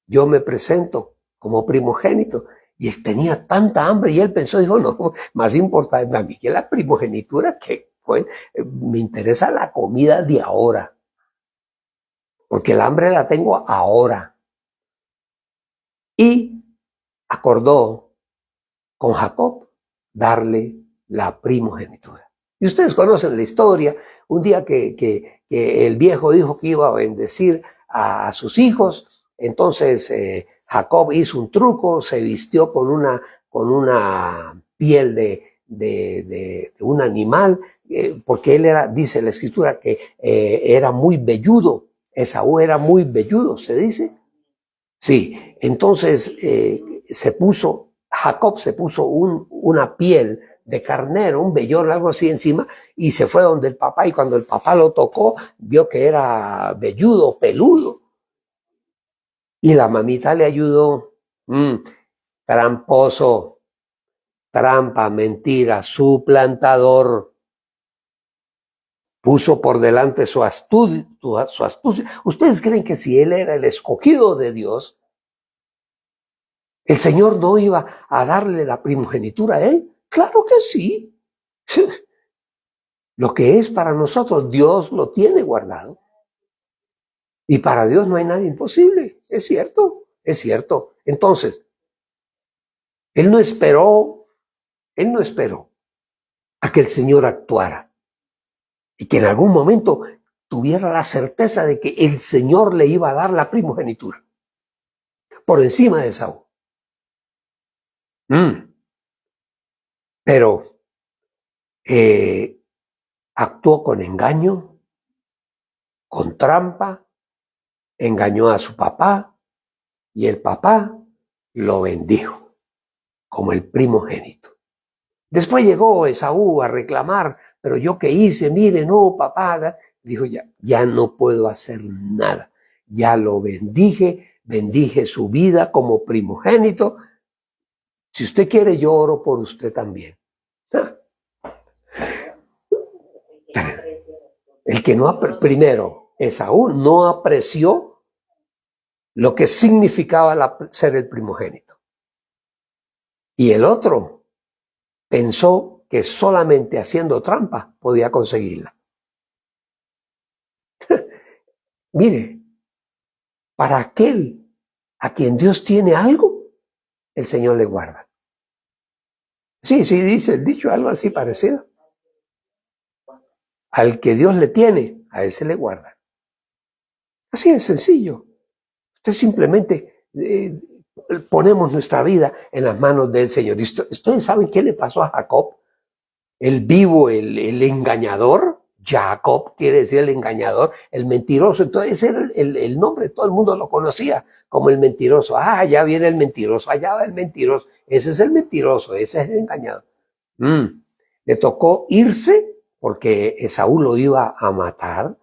Yo me presento como primogénito. Y él tenía tanta hambre y él pensó, dijo, no, más importante a mí que la primogenitura, que pues, me interesa la comida de ahora. Porque el hambre la tengo ahora. Y acordó con Jacob darle la primogenitura. Y ustedes conocen la historia, un día que el viejo dijo que iba a bendecir a sus hijos, entonces Jacob hizo un truco, se vistió con una piel de un animal, porque él era, dice la escritura, que era muy velludo. Esaú era muy velludo, ¿se dice? Sí, entonces Jacob se puso una piel de carnero, un vellón, algo así encima, y se fue donde el papá, y cuando el papá lo tocó, vio que era velludo, peludo. Y la mamita le ayudó. Tramposo, trampa, mentira, suplantador. Puso por delante su astucia. ¿Ustedes creen que si él era el escogido de Dios, el Señor no iba a darle la primogenitura a él? Claro que sí. Lo que es para nosotros, Dios lo tiene guardado. Y para Dios no hay nada imposible. Es cierto, es cierto. Entonces, Él no esperó a que el Señor actuara. Y que en algún momento tuviera la certeza de que el Señor le iba a dar la primogenitura. Por encima de Esaú. Pero actuó con engaño, con trampa, engañó a su papá y el papá lo bendijo como el primogénito. Después llegó Esaú a reclamar, pero yo qué hice, mire, no, papá, dijo, ya no puedo hacer nada, ya lo bendije su vida como primogénito. Si usted quiere, yo oro por usted también. El que no, primero, Esaú no apreció lo que significaba ser el primogénito. Y el otro pensó que solamente haciendo trampa podía conseguirla. Mire, para aquel a quien Dios tiene algo, el Señor le guarda. Sí, dice el dicho, algo así parecido. Al que Dios le tiene, a ese le guarda. Así de sencillo. Usted simplemente ponemos nuestra vida en las manos del Señor. ¿Y ustedes saben qué le pasó a Jacob? El vivo, el engañador. Jacob quiere decir el engañador, el mentiroso. Entonces ese era el nombre, todo el mundo lo conocía como el mentiroso. Ah, allá viene el mentiroso, allá va el mentiroso. Ese es el mentiroso, ese es el engañador. Le tocó irse porque Esaú lo iba a matar.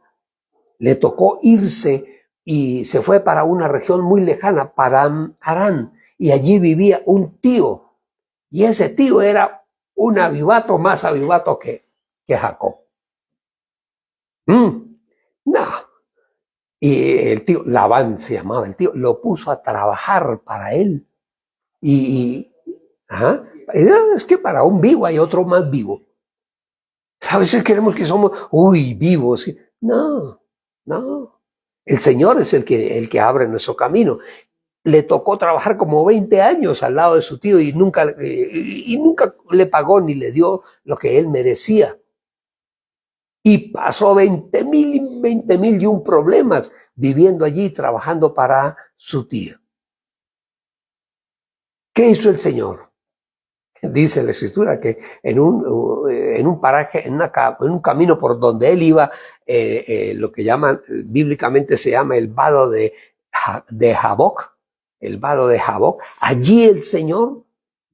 Le tocó irse y se fue para una región muy lejana, para Harán, y allí vivía un tío. Y ese tío era un avivato, más avivato que Jacob. No. Y el tío, Labán se llamaba el tío, lo puso a trabajar para él. Es que para un vivo hay otro más vivo. A veces queremos que somos, vivos. No. El Señor es el que abre nuestro camino. Le tocó trabajar como 20 años al lado de su tío y nunca le pagó ni le dio lo que él merecía. Y pasó 20,000 y un problemas viviendo allí, trabajando para su tío. ¿Qué hizo el Señor? Dice la Escritura que en un paraje, en un camino por donde él iba, lo que llaman, bíblicamente se llama el vado de Jaboc, el vado de Jaboc, allí el Señor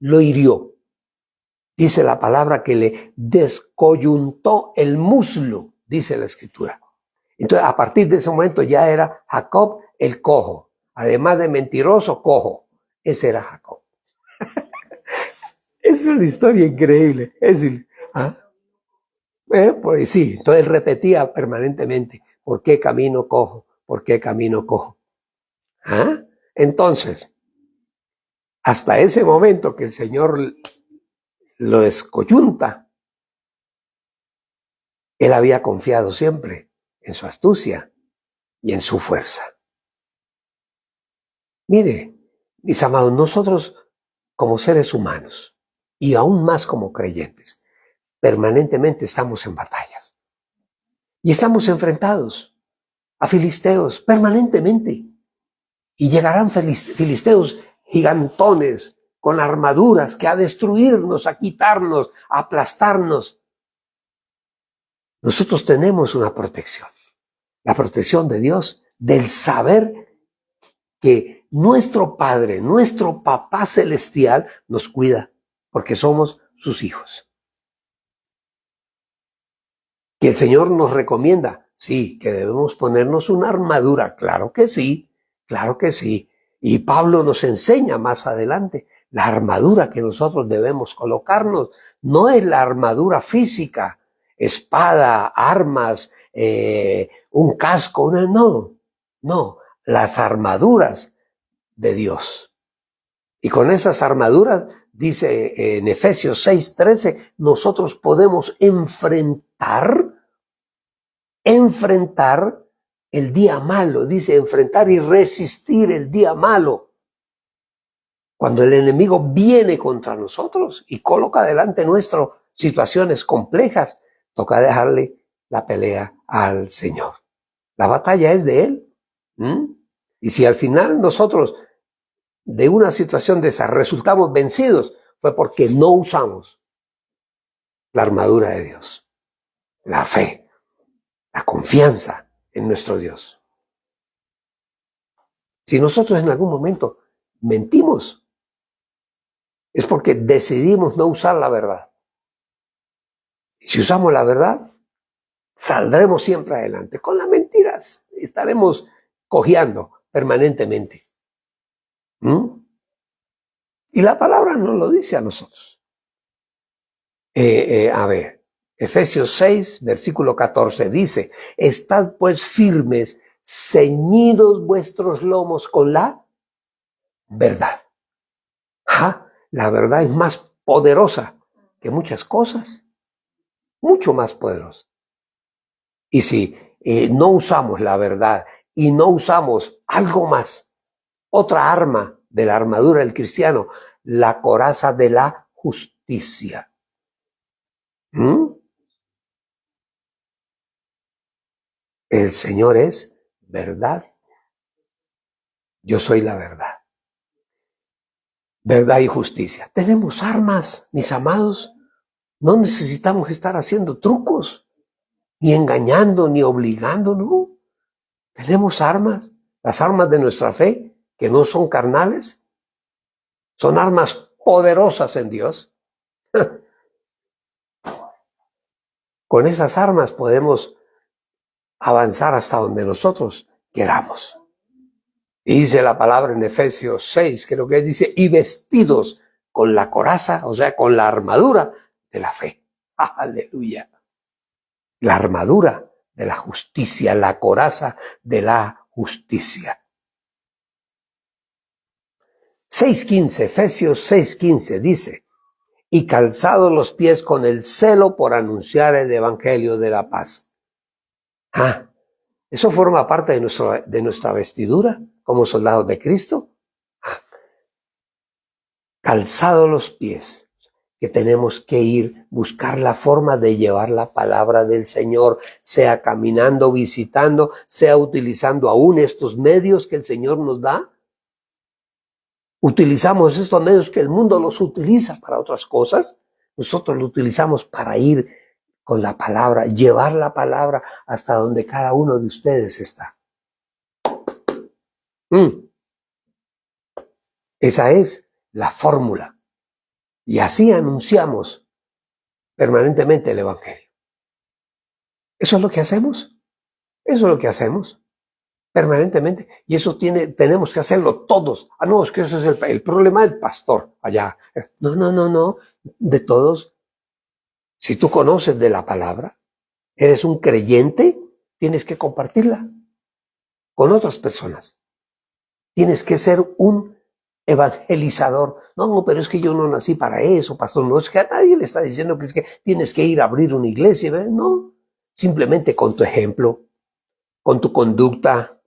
lo hirió. Dice la palabra que le descoyuntó el muslo, dice la Escritura. Entonces, a partir de ese momento ya era Jacob el cojo. Además de mentiroso, cojo. Ese era Jacob. Es una historia increíble. Es decir, pues sí, entonces él repetía permanentemente, ¿por qué camino cojo? ¿Por qué camino cojo? Entonces, hasta ese momento que el Señor lo descoyunta, él había confiado siempre en su astucia y en su fuerza. Mire, mis amados, nosotros como seres humanos y aún más como creyentes, permanentemente estamos en batallas y estamos enfrentados a filisteos permanentemente, y llegarán filisteos gigantones con armaduras que a destruirnos, a quitarnos, a aplastarnos. Nosotros tenemos una protección, la protección de Dios, del saber que nuestro Padre, nuestro Papá Celestial nos cuida porque somos sus hijos. Que el Señor nos recomienda, sí, que debemos ponernos una armadura, claro que sí, claro que sí. Y Pablo nos enseña más adelante, la armadura que nosotros debemos colocarnos no es la armadura física, espada, armas, un casco, no, las armaduras de Dios. Y con esas armaduras, dice en Efesios 6:13, nosotros podemos enfrentar el día malo, dice enfrentar y resistir el día malo. Cuando el enemigo viene contra nosotros y coloca delante nuestro situaciones complejas, toca dejarle la pelea al Señor. La batalla es de Él. Y si al final nosotros de una situación de esa resultamos vencidos, fue porque no usamos la armadura de Dios, la fe, la confianza en nuestro Dios. Si nosotros en algún momento mentimos, es porque decidimos no usar la verdad. Y si usamos la verdad, saldremos siempre adelante. Con las mentiras estaremos cojeando permanentemente. Y la palabra nos lo dice a nosotros. A ver, Efesios 6, versículo 14 dice, estad pues firmes, ceñidos vuestros lomos con la verdad. La verdad es más poderosa que muchas cosas, mucho más poderosa. Y si no usamos la verdad y no usamos algo más, otra arma de la armadura del cristiano, la coraza de la justicia. El Señor es verdad. Yo soy la verdad. Verdad y justicia. Tenemos armas, mis amados. No necesitamos estar haciendo trucos, ni engañando, ni obligando, no. Tenemos armas, las armas de nuestra fe, que no son carnales, son armas poderosas en Dios. Con esas armas podemos avanzar hasta donde nosotros queramos. Y dice la palabra en Efesios 6, creo que dice, y vestidos con la coraza, o sea, con la armadura de la fe. Aleluya. La armadura de la justicia, la coraza de la justicia. 6:15, Efesios 6:15 dice, y calzados los pies con el celo por anunciar el evangelio de la paz. Eso forma parte de nuestra vestidura como soldados de Cristo. Calzados los pies, que tenemos que ir, buscar la forma de llevar la palabra del Señor, sea caminando, visitando, sea utilizando aún estos medios que el Señor nos da. Utilizamos estos medios que el mundo los utiliza para otras cosas. Nosotros lo utilizamos para ir con la palabra, llevar la palabra hasta donde cada uno de ustedes está. Esa es la fórmula. Y así anunciamos permanentemente el evangelio. Eso es lo que hacemos. Eso es lo que hacemos permanentemente. Y eso tenemos que hacerlo todos. No, es que eso es el problema del pastor allá. No. De todos. Si tú conoces de la palabra, eres un creyente, tienes que compartirla con otras personas. Tienes que ser un evangelizador. No, pero es que yo no nací para eso, pastor. No, es que a nadie le está diciendo que es que tienes que ir a abrir una iglesia. No, simplemente con tu ejemplo, con tu conducta,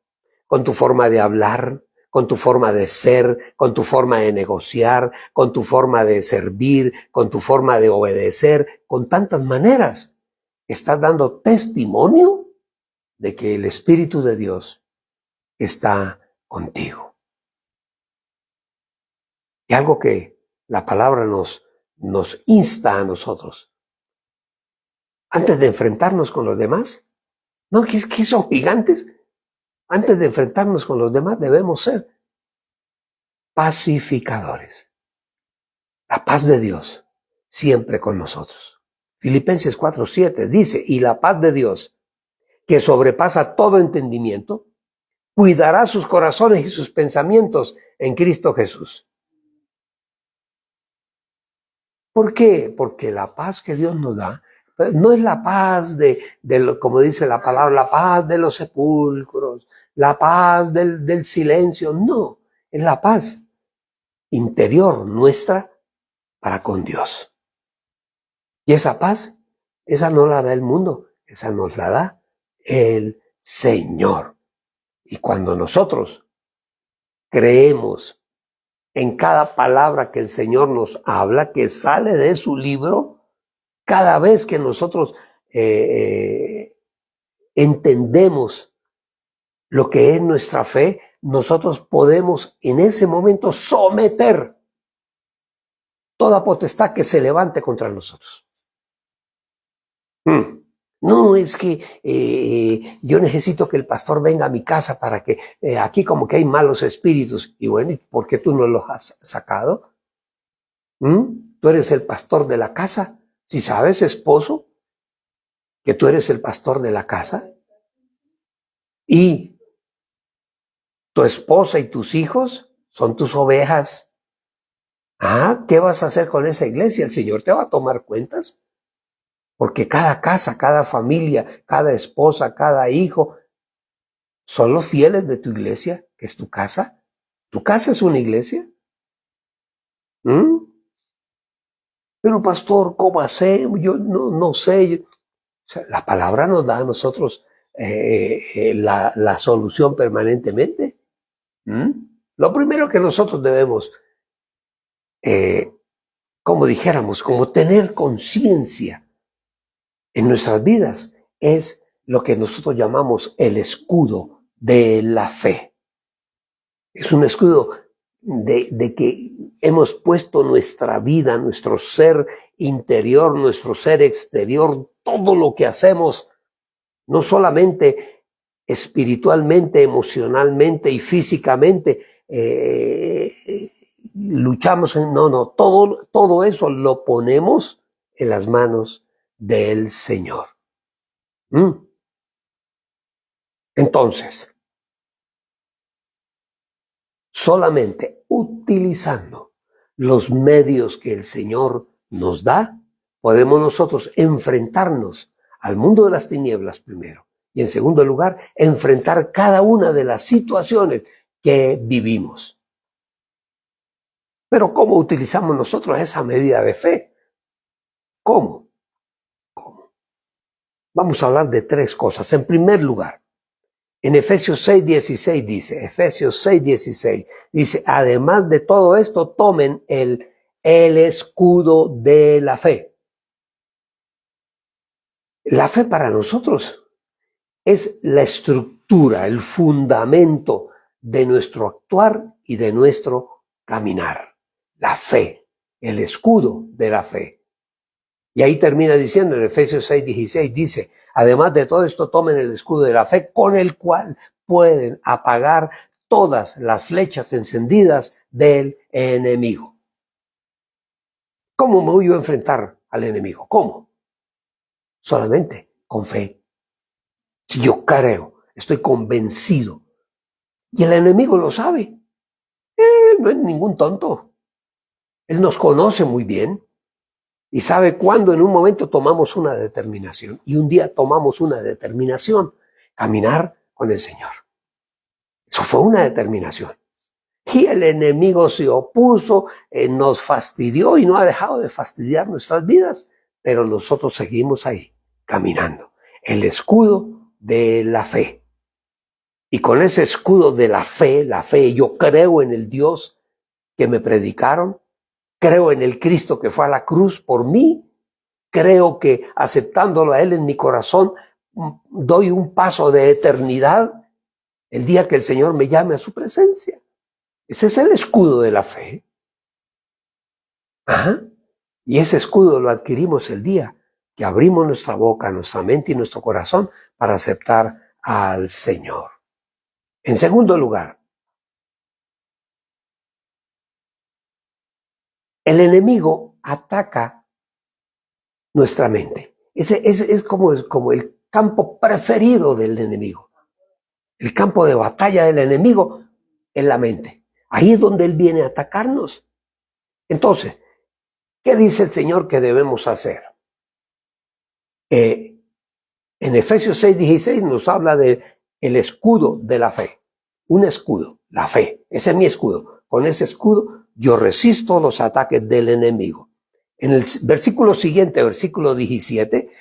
con tu forma de hablar, con tu forma de ser, con tu forma de negociar, con tu forma de servir, con tu forma de obedecer, con tantas maneras. Estás dando testimonio de que el Espíritu de Dios está contigo. Y algo que la palabra nos insta a nosotros. Antes de enfrentarnos con los demás, no, que son gigantes. Antes de enfrentarnos con los demás debemos ser pacificadores. La paz de Dios siempre con nosotros. Filipenses 4:7 dice, y la paz de Dios, que sobrepasa todo entendimiento, cuidará sus corazones y sus pensamientos en Cristo Jesús. ¿Por qué? Porque la paz que Dios nos da no es la paz como dice la palabra, la paz de los sepulcros, la paz del silencio. No, es la paz interior nuestra para con Dios. Y esa paz, esa no la da el mundo, esa nos la da el Señor. Y cuando nosotros creemos en cada palabra que el Señor nos habla, que sale de su libro, cada vez que nosotros entendemos lo que es nuestra fe, nosotros podemos en ese momento someter toda potestad que se levante contra nosotros. No, es que yo necesito que el pastor venga a mi casa para que aquí como que hay malos espíritus. Y bueno, ¿por qué tú no los has sacado? ¿Tú eres el pastor de la casa? Si sabes, esposo, que tú eres el pastor de la casa y tu esposa y tus hijos son tus ovejas. ¿Qué vas a hacer con esa iglesia? El Señor te va a tomar cuentas. Porque cada casa, cada familia, cada esposa, cada hijo son los fieles de tu iglesia, que es tu casa. ¿Tu casa es una iglesia? ¿Mm? Pero pastor, ¿cómo hacemos? Yo no sé. O sea, la palabra nos da a nosotros la solución permanentemente. ¿Mm? Lo primero que nosotros debemos, como dijéramos, como tener conciencia en nuestras vidas, es lo que nosotros llamamos el escudo de la fe. Es un escudo de que hemos puesto nuestra vida, nuestro ser interior, nuestro ser exterior, todo lo que hacemos, no solamente espiritualmente, emocionalmente y físicamente, luchamos todo eso lo ponemos en las manos del Señor. Entonces, solamente utilizando los medios que el Señor nos da, podemos nosotros enfrentarnos al mundo de las tinieblas primero. Y en segundo lugar, enfrentar cada una de las situaciones que vivimos. Pero ¿cómo utilizamos nosotros esa medida de fe? ¿Cómo? Vamos a hablar de tres cosas. En primer lugar, en Efesios 6:16 dice, además de todo esto, tomen el escudo de la fe. La fe para nosotros es la estructura, el fundamento de nuestro actuar y de nuestro caminar. La fe, el escudo de la fe. Y ahí termina diciendo en Efesios 6:16, dice, además de todo esto, tomen el escudo de la fe con el cual pueden apagar todas las flechas encendidas del enemigo. ¿Cómo me voy a enfrentar al enemigo? ¿Cómo? Solamente con fe. Si yo creo, estoy convencido. Y el enemigo lo sabe. Él no es ningún tonto. Él nos conoce muy bien. Y sabe cuándo en un momento tomamos una determinación. Y un día tomamos una determinación. Caminar con el Señor. Eso fue una determinación. Y el enemigo se opuso, nos fastidió y no ha dejado de fastidiar nuestras vidas. Pero nosotros seguimos ahí, caminando. El escudo de la fe. Y con ese escudo de la fe, yo creo en el Dios que me predicaron. Creo en el Cristo que fue a la cruz por mí. Creo que aceptándolo a Él en mi corazón, doy un paso de eternidad el día que el Señor me llame a su presencia. Ese es el escudo de la fe. Ajá. Y ese escudo lo adquirimos el día que abrimos nuestra boca, nuestra mente y nuestro corazón para aceptar al Señor. En segundo lugar, el enemigo ataca nuestra mente. Ese es como el campo preferido del enemigo. El campo de batalla del enemigo es la mente. Ahí es donde él viene a atacarnos. Entonces, ¿qué dice el Señor que debemos hacer? En Efesios 6:16 nos habla de el escudo de la fe. Un escudo, la fe. Ese es mi escudo. Con ese escudo yo resisto los ataques del enemigo. En el versículo siguiente, versículo 17,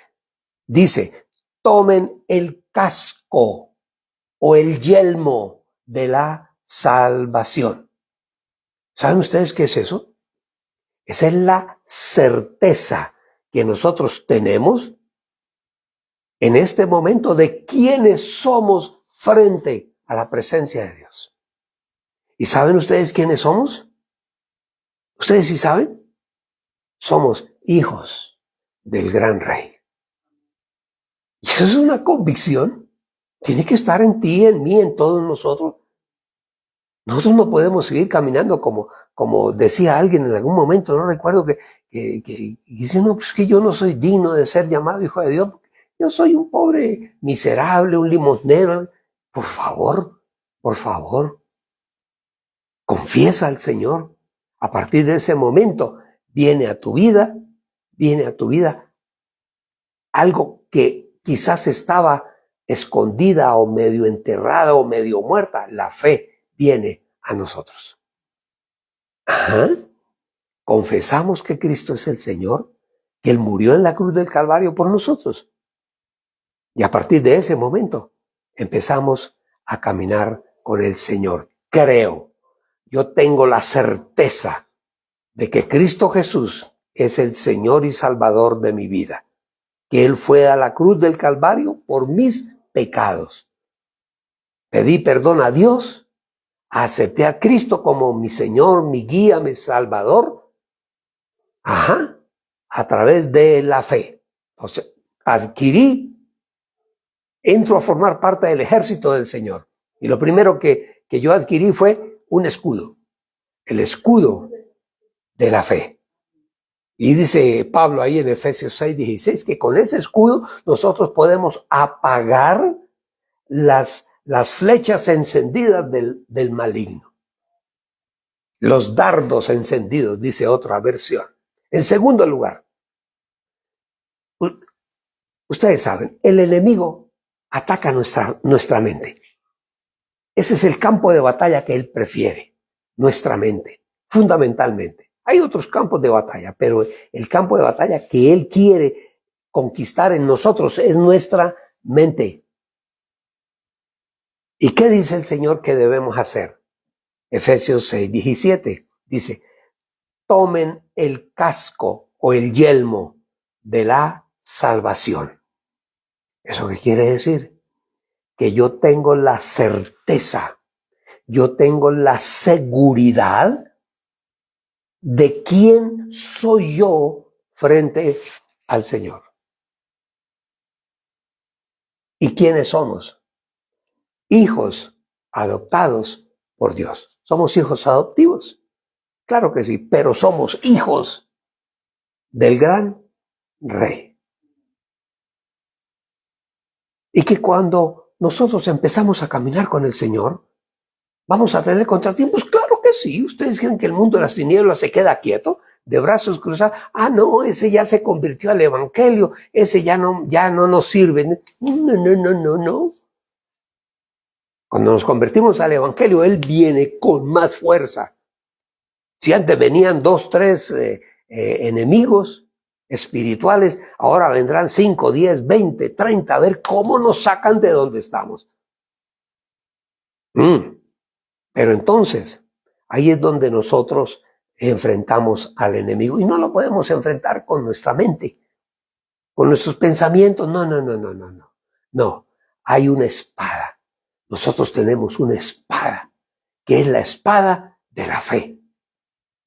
dice, tomen el casco o el yelmo de la salvación. ¿Saben ustedes qué es eso? Esa es la certeza que nosotros tenemos en este momento de quiénes somos frente a la presencia de Dios. ¿Y saben ustedes quiénes somos? ¿Ustedes sí saben? Somos hijos del gran Rey. Y eso es una convicción. Tiene que estar en ti, en mí, en todos nosotros. Nosotros no podemos seguir caminando como decía alguien en algún momento, no recuerdo que dice, no, pues que yo no soy digno de ser llamado hijo de Dios. Yo soy un pobre miserable, un limosnero. Por favor, confiesa al Señor. A partir de ese momento viene a tu vida algo que quizás estaba escondida o medio enterrada o medio muerta, la fe viene a nosotros. Ajá. Confesamos que Cristo es el Señor, que Él murió en la cruz del Calvario por nosotros. Y a partir de ese momento empezamos a caminar con el Señor. Creo, yo tengo la certeza de que Cristo Jesús es el Señor y Salvador de mi vida, que Él fue a la cruz del Calvario por mis pecados. Pedí perdón a Dios, acepté a Cristo como mi Señor, mi guía, mi Salvador, a través de la fe. Entonces, entro a formar parte del ejército del Señor. Y lo primero que yo adquirí fue un escudo, el escudo de la fe. Y dice Pablo ahí en Efesios 6:16 que con ese escudo nosotros podemos apagar las flechas encendidas del maligno. Los dardos encendidos, dice otra versión. En segundo lugar, ustedes saben, el enemigo ataca nuestra mente. Ese es el campo de batalla que él prefiere, nuestra mente, fundamentalmente. Hay otros campos de batalla, pero el campo de batalla que él quiere conquistar en nosotros es nuestra mente. ¿Y qué dice el Señor que debemos hacer? Efesios 6:17 dice, tomen el casco o el yelmo de la salvación. ¿Eso qué quiere decir? Que yo tengo la certeza, yo tengo la seguridad de quién soy yo frente al Señor. ¿Y quiénes somos? Hijos adoptados por Dios. ¿Somos hijos adoptivos? Claro que sí, pero somos hijos del gran Rey. Y que cuando nosotros empezamos a caminar con el Señor, ¿vamos a tener contratiempos? Claro que sí. ¿Ustedes creen que el mundo de las tinieblas se queda quieto, de brazos cruzados? No, ese ya se convirtió al evangelio, ese ya no nos sirve. No. Cuando nos convertimos al evangelio, Él viene con más fuerza. Si antes venían 2, 3 enemigos espirituales, ahora vendrán 5, 10, 20, 30, a ver cómo nos sacan de donde estamos. Pero entonces, ahí es donde nosotros enfrentamos al enemigo. Y no lo podemos enfrentar con nuestra mente, con nuestros pensamientos. No, hay una espada. Nosotros tenemos una espada, que es la espada de la fe.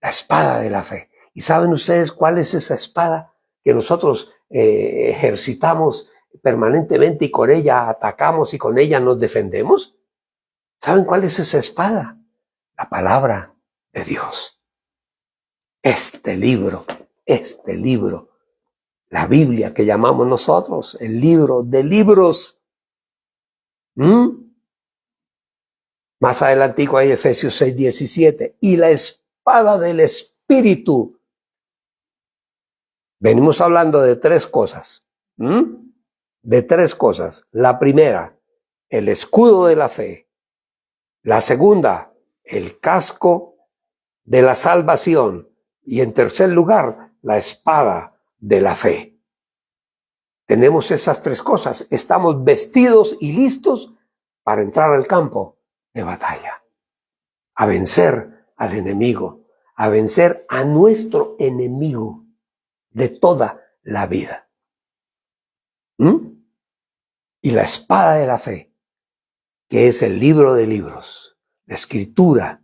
La espada de la fe. ¿Y saben ustedes cuál es esa espada que nosotros ejercitamos permanentemente y con ella atacamos y con ella nos defendemos? ¿Saben cuál es esa espada? La palabra de Dios. Este libro, la Biblia que llamamos nosotros, el libro de libros. Más adelantico hay Efesios 6:17. Y la espada del Espíritu. Venimos hablando de 3 cosas. De 3 cosas. La primera, el escudo de la fe. La segunda, el casco de la salvación. Y en tercer lugar, la espada de la fe. Tenemos esas 3 cosas. Estamos vestidos y listos para entrar al campo de batalla. A vencer al enemigo. A vencer a nuestro enemigo de toda la vida. Y la espada de la fe, que es el libro de libros, la escritura.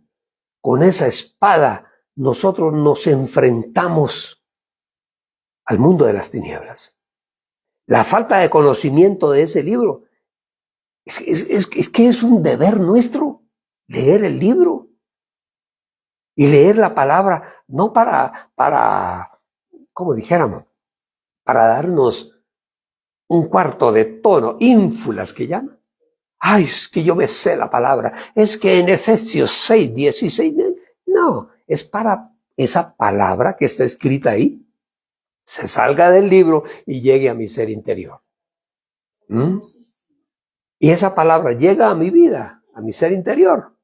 Con esa espada nosotros nos enfrentamos al mundo de las tinieblas. La falta de conocimiento de ese libro es que es un deber nuestro leer el libro y leer la palabra, no para como dijéramos, para darnos un cuarto de tono, ínfulas que llaman. Ay, es que yo me sé la palabra. Es que en Efesios 6:16, no, es para esa palabra que está escrita ahí, se salga del libro y llegue a mi ser interior. Y esa palabra llega a mi vida, a mi ser interior.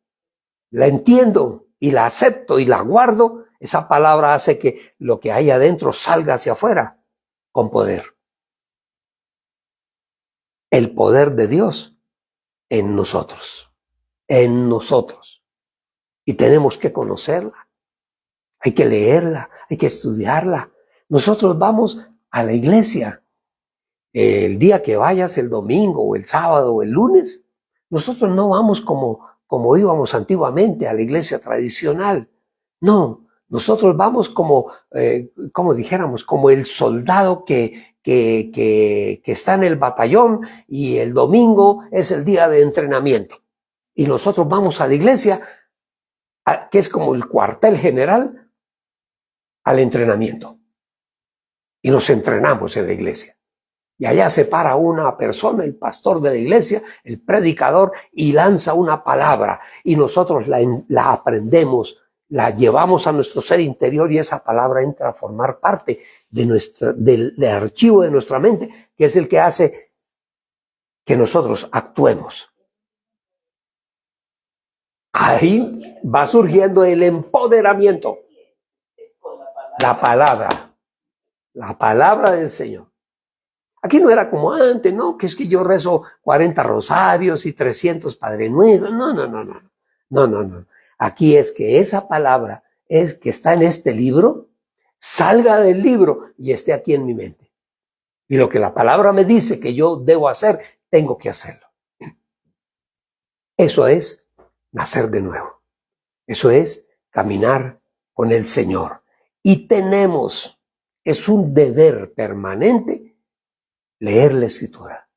La entiendo y la acepto y la guardo. Esa palabra hace que lo que hay adentro salga hacia afuera con poder. El poder de Dios en nosotros. En nosotros. Y tenemos que conocerla. Hay que leerla, hay que estudiarla. Nosotros vamos a la iglesia. El día que vayas, el domingo o el sábado o el lunes, nosotros no vamos como íbamos antiguamente a la iglesia tradicional. No, nosotros vamos como dijéramos, como el soldado que está en el batallón y el domingo es el día de entrenamiento. Y nosotros vamos a la iglesia, que es como el cuartel general, al entrenamiento. Y nos entrenamos en la iglesia. Y allá se para una persona, el pastor de la iglesia, el predicador, y lanza una palabra. Y nosotros la aprendemos, la llevamos a nuestro ser interior y esa palabra entra a formar parte de del archivo de nuestra mente, que es el que hace que nosotros actuemos. Ahí va surgiendo el empoderamiento. La palabra del Señor. Aquí no era como antes, no, que es que yo rezo 40 rosarios y 300 Padre Nuestro. No. Aquí es que esa palabra es que está en este libro, salga del libro y esté aquí en mi mente. Y lo que la palabra me dice que yo debo hacer, tengo que hacerlo. Eso es nacer de nuevo. Eso es caminar con el Señor. Y es un deber permanente leer la Escritura,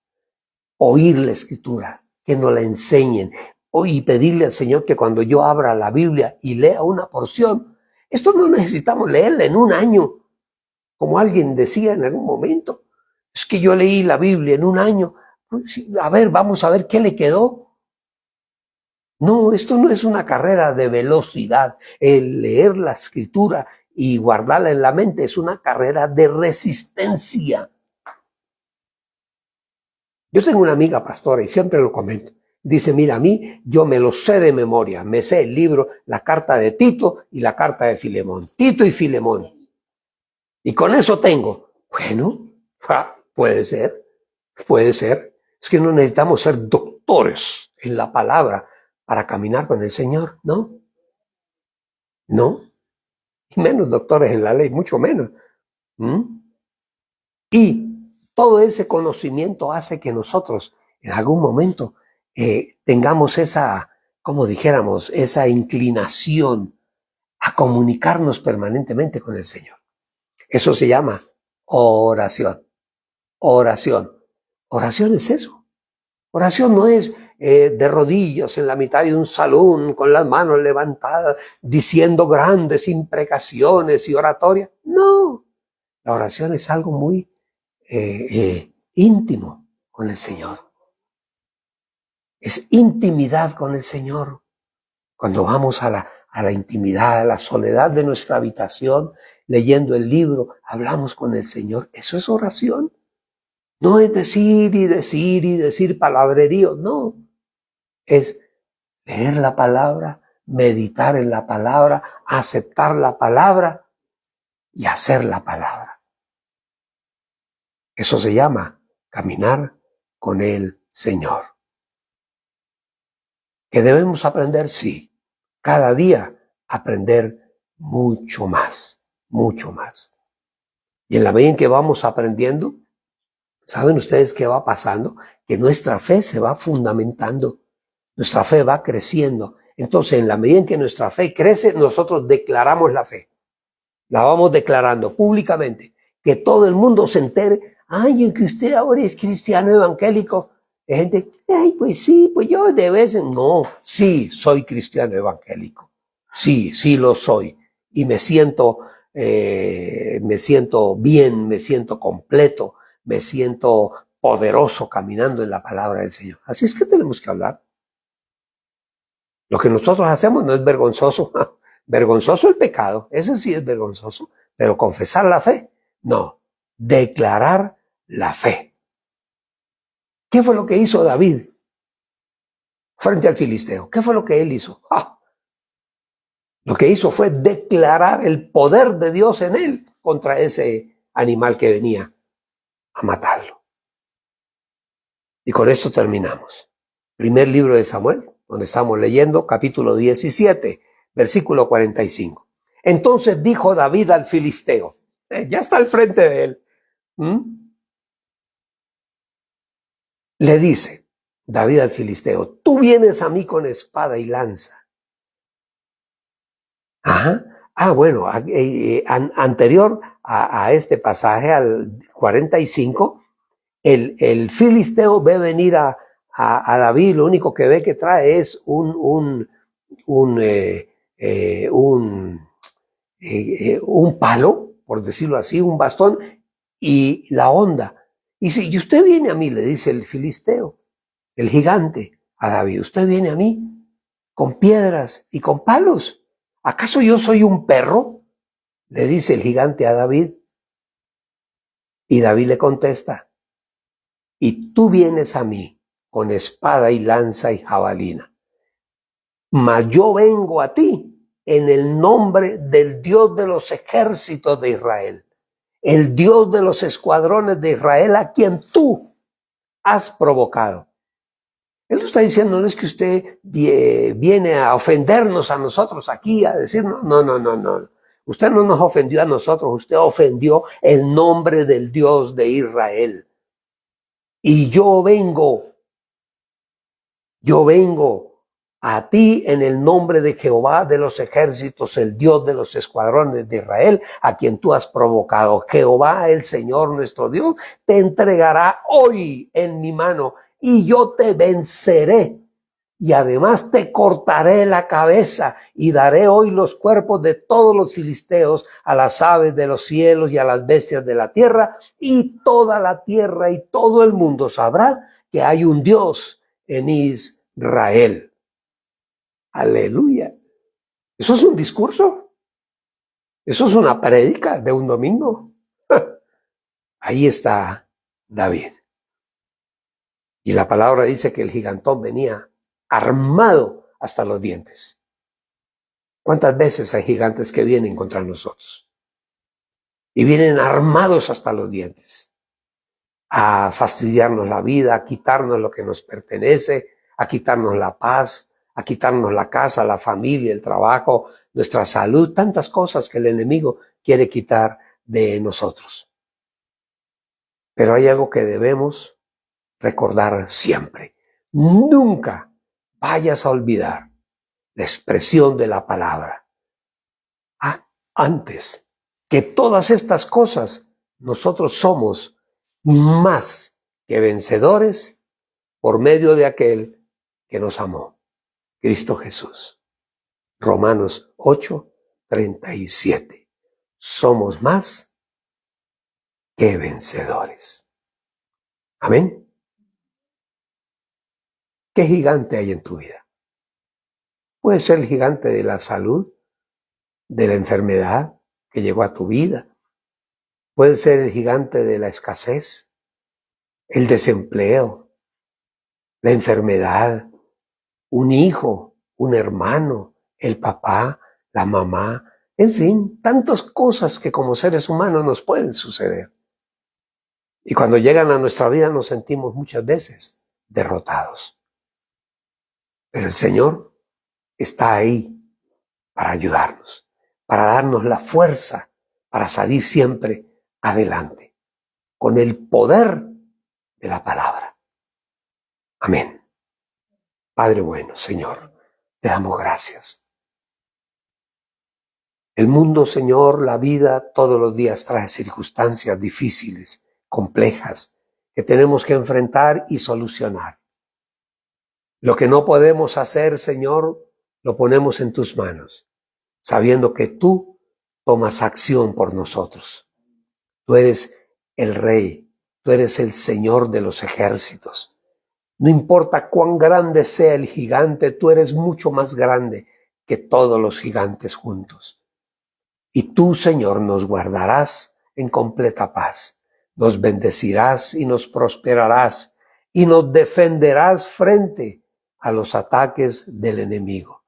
oír la Escritura, que nos la enseñen, y pedirle al Señor que cuando yo abra la Biblia y lea una porción, esto no necesitamos leerla en un año, como alguien decía en algún momento. Es que yo leí la Biblia en un año. A ver, vamos a ver qué le quedó. No, esto no es una carrera de velocidad. El leer la Escritura y guardarla en la mente es una carrera de resistencia. Yo tengo una amiga pastora y siempre lo comento. Dice, mira, a mí yo me lo sé de memoria. Me sé el libro, la carta de Tito y la carta de Filemón. Tito y Filemón. Y con eso tengo. Bueno, puede ser. Es que no necesitamos ser doctores en la palabra para caminar con el Señor, ¿no? No. Y menos doctores en la ley, mucho menos. Y todo ese conocimiento hace que nosotros en algún momento tengamos esa, como dijéramos, esa inclinación a comunicarnos permanentemente con el Señor. Eso se llama oración. Oración. Oración es eso. Oración no es de rodillas en la mitad de un salón con las manos levantadas diciendo grandes imprecaciones y oratorias. No. La oración es algo muy íntimo con el Señor. Es intimidad con el Señor. Cuando vamos a la intimidad, a la soledad de nuestra habitación, leyendo el libro, hablamos con el Señor. Eso es oración. No es decir y decir y decir palabrerío, no. Es leer la palabra, meditar en la palabra, aceptar la palabra y hacer la palabra. Eso se llama caminar con el Señor. ¿Que debemos aprender? Sí. Cada día aprender mucho más, mucho más. Y en la medida en que vamos aprendiendo, ¿saben ustedes qué va pasando? Que nuestra fe se va fundamentando, nuestra fe va creciendo. Entonces, en la medida en que nuestra fe crece, nosotros declaramos la fe. La vamos declarando públicamente, que todo el mundo se entere. Ay, en que usted ahora es cristiano evangélico. Hay gente, ay, pues sí, pues yo de vez en... No, sí, soy cristiano evangélico. Sí lo soy. Y me siento bien, me siento completo, me siento poderoso caminando en la palabra del Señor. Así es que tenemos que hablar. Lo que nosotros hacemos no es vergonzoso. Vergonzoso el pecado, ese sí es vergonzoso. Pero confesar la fe, no. Declarar la fe. ¿Qué fue lo que hizo David? frente al filisteo. ¿Qué fue lo que él hizo? Lo que hizo fue declarar el poder de Dios en él contra ese animal que venía a matarlo. Y con esto terminamos. Primer libro de Samuel, donde estamos leyendo, capítulo 17, versículo 45. Entonces dijo David al filisteo, ya está al frente de él. Le dice David al filisteo, tú vienes a mí con espada y lanza. Bueno, anterior a este pasaje, al 45, el filisteo ve venir a David, lo único que ve que trae es un palo, por decirlo así, un bastón y la honda. Y dice, y usted viene a mí, le dice el filisteo, el gigante, a David, usted viene a mí con piedras y con palos. ¿Acaso yo soy un perro? Le dice el gigante a David. Y David le contesta, y tú vienes a mí con espada y lanza y jabalina. Mas yo vengo a ti en el nombre del Dios de los ejércitos de Israel, el Dios de los escuadrones de Israel, a quien tú has provocado. Él está diciendo, no es que usted viene a ofendernos a nosotros aquí, a decir, no. Usted no nos ofendió a nosotros, usted ofendió el nombre del Dios de Israel. Y yo vengo a ti en el nombre de Jehová de los ejércitos, el Dios de los escuadrones de Israel, a quien tú has provocado. Jehová, el Señor nuestro Dios, te entregará hoy en mi mano y yo te venceré. Y además te cortaré la cabeza y daré hoy los cuerpos de todos los filisteos a las aves de los cielos y a las bestias de la tierra, y toda la tierra y todo el mundo sabrá que hay un Dios en Israel. Aleluya. ¿Eso es un discurso? ¿Eso es una prédica de un domingo? Ahí está David. Y la palabra dice que el gigantón venía armado hasta los dientes. ¿Cuántas veces hay gigantes que vienen contra nosotros? Y vienen armados hasta los dientes a fastidiarnos la vida, a quitarnos lo que nos pertenece, a quitarnos la paz, a quitarnos la casa, la familia, el trabajo, nuestra salud, tantas cosas que el enemigo quiere quitar de nosotros. Pero hay algo que debemos recordar siempre. Nunca vayas a olvidar la expresión de la palabra. Antes que todas estas cosas, nosotros somos más que vencedores por medio de aquel que nos amó, Cristo Jesús. Romanos 8:37. Somos más que vencedores. Amén. ¿Qué gigante hay en tu vida? Puede ser el gigante de la salud, de la enfermedad que llegó a tu vida. Puede ser el gigante de la escasez, el desempleo, la enfermedad, un hijo, un hermano, el papá, la mamá, en fin, tantas cosas que como seres humanos nos pueden suceder. Y cuando llegan a nuestra vida nos sentimos muchas veces derrotados. Pero el Señor está ahí para ayudarnos, para darnos la fuerza para salir siempre adelante, con el poder de la palabra. Amén. Padre bueno, Señor, te damos gracias. El mundo, Señor, la vida, todos los días trae circunstancias difíciles, complejas, que tenemos que enfrentar y solucionar. Lo que no podemos hacer, Señor, lo ponemos en tus manos, sabiendo que tú tomas acción por nosotros. Tú eres el Rey, tú eres el Señor de los ejércitos. No importa cuán grande sea el gigante, tú eres mucho más grande que todos los gigantes juntos. Y tú, Señor, nos guardarás en completa paz, nos bendecirás y nos prosperarás y nos defenderás frente a los ataques del enemigo.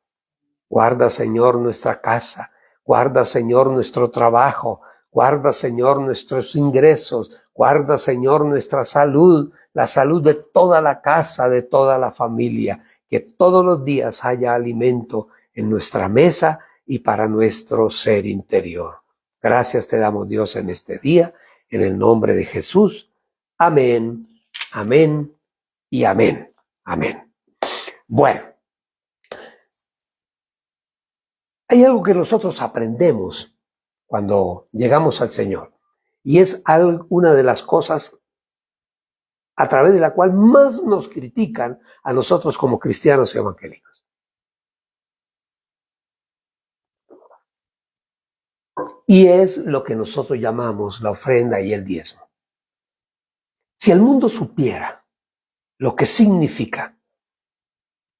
Guarda, Señor, nuestra casa. Guarda, Señor, nuestro trabajo. Guarda, Señor, nuestros ingresos. Guarda, Señor, nuestra salud, la salud de toda la casa, de toda la familia. Que todos los días haya alimento en nuestra mesa y para nuestro ser interior. Gracias te damos, Dios, en este día, en el nombre de Jesús. Amén, amén y amén. Amén. Bueno, hay algo que nosotros aprendemos cuando llegamos al Señor, y es una de las cosas a través de la cual más nos critican a nosotros como cristianos evangélicos. Y es lo que nosotros llamamos la ofrenda y el diezmo. Si el mundo supiera lo que significa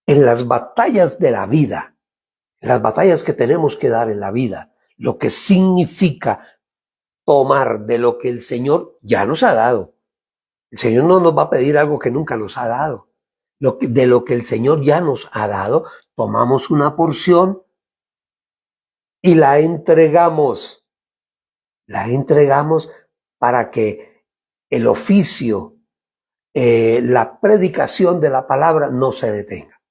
en las batallas de la vida, en las batallas que tenemos que dar en la vida, lo que significa tomar de lo que el Señor ya nos ha dado. El Señor no nos va a pedir algo que nunca nos ha dado. De lo que el Señor ya nos ha dado, tomamos una porción y la entregamos. La entregamos para que el oficio, la predicación de la palabra no se detenga.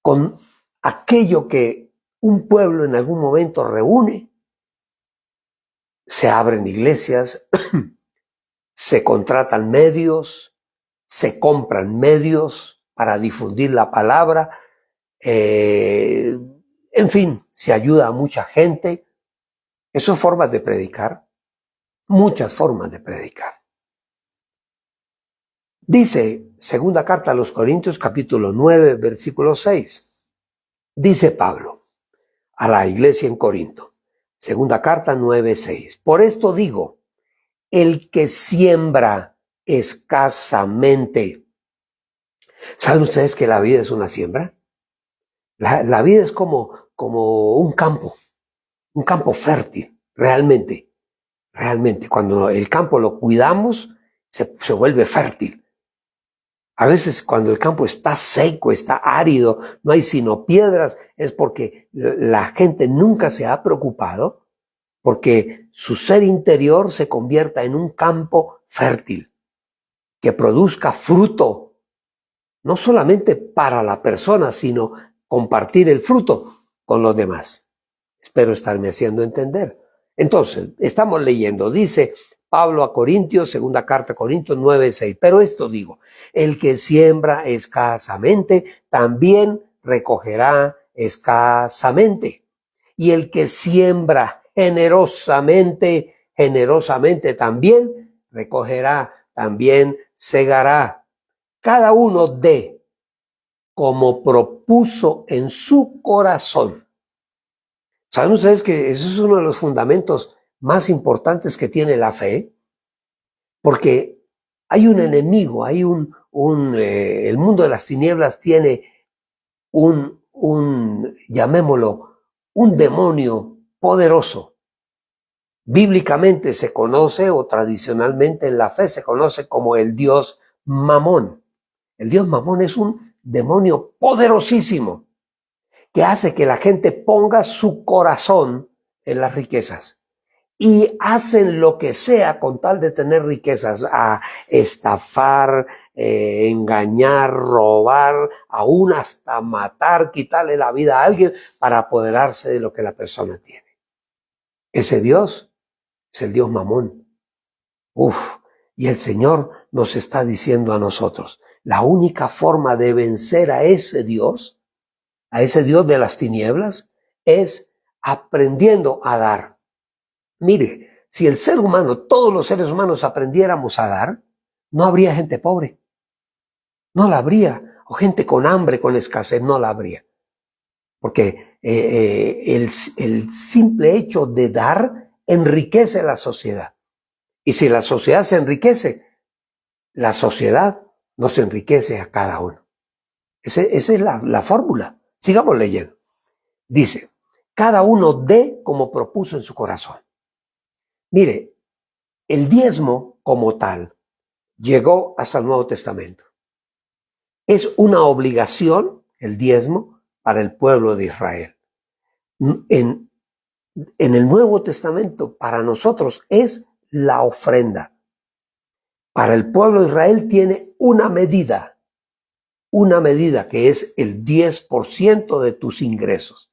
Con aquello que un pueblo en algún momento reúne, se abren iglesias, se contratan medios, se compran medios para difundir la palabra, en fin, se ayuda a mucha gente. Eso es formas de predicar, muchas formas de predicar. Dice, segunda carta a los Corintios, capítulo 9, versículo 6. Dice Pablo a la iglesia en Corinto, segunda carta 9, 6. Por esto digo, el que siembra escasamente. ¿Saben ustedes que la vida es una siembra? La vida es como un campo fértil, realmente. Cuando el campo lo cuidamos, se vuelve fértil. A veces cuando el campo está seco, está árido, no hay sino piedras, es porque la gente nunca se ha preocupado porque su ser interior se convierta en un campo fértil, que produzca fruto, no solamente para la persona, sino compartir el fruto con los demás. Espero estarme haciendo entender. Entonces, estamos leyendo, dice Pablo a Corintios, segunda carta a Corintios 9:6. Pero esto digo, el que siembra escasamente, también recogerá escasamente. Y el que siembra generosamente también recogerá, también segará. Cada uno dé como propuso en su corazón. ¿Saben ustedes que eso es uno de los fundamentos más importantes que tiene la fe? Porque hay un enemigo, hay el mundo de las tinieblas tiene llamémoslo, un demonio poderoso. Bíblicamente se conoce, o tradicionalmente en la fe se conoce como el dios Mamón. El dios Mamón es un demonio poderosísimo que hace que la gente ponga su corazón en las riquezas y hacen lo que sea con tal de tener riquezas, a estafar, engañar, robar, aún hasta matar, quitarle la vida a alguien para apoderarse de lo que la persona tiene. Ese Dios es el Dios Mamón. Y el Señor nos está diciendo a nosotros, la única forma de vencer a ese Dios de las tinieblas, es aprendiendo a dar. Mire, si el ser humano, todos los seres humanos aprendiéramos a dar, no habría gente pobre. No la habría. O gente con hambre, con escasez, no la habría. Porque el simple hecho de dar enriquece la sociedad. Y si la sociedad se enriquece, la sociedad nos enriquece a cada uno. Esa es la fórmula. Sigamos leyendo. Dice, cada uno dé como propuso en su corazón. Mire, el diezmo como tal llegó hasta el Nuevo Testamento. es una obligación, el diezmo, para el pueblo de Israel. En el Nuevo Testamento, para nosotros es la ofrenda. Para el pueblo de Israel tiene una medida que es el 10% de tus ingresos.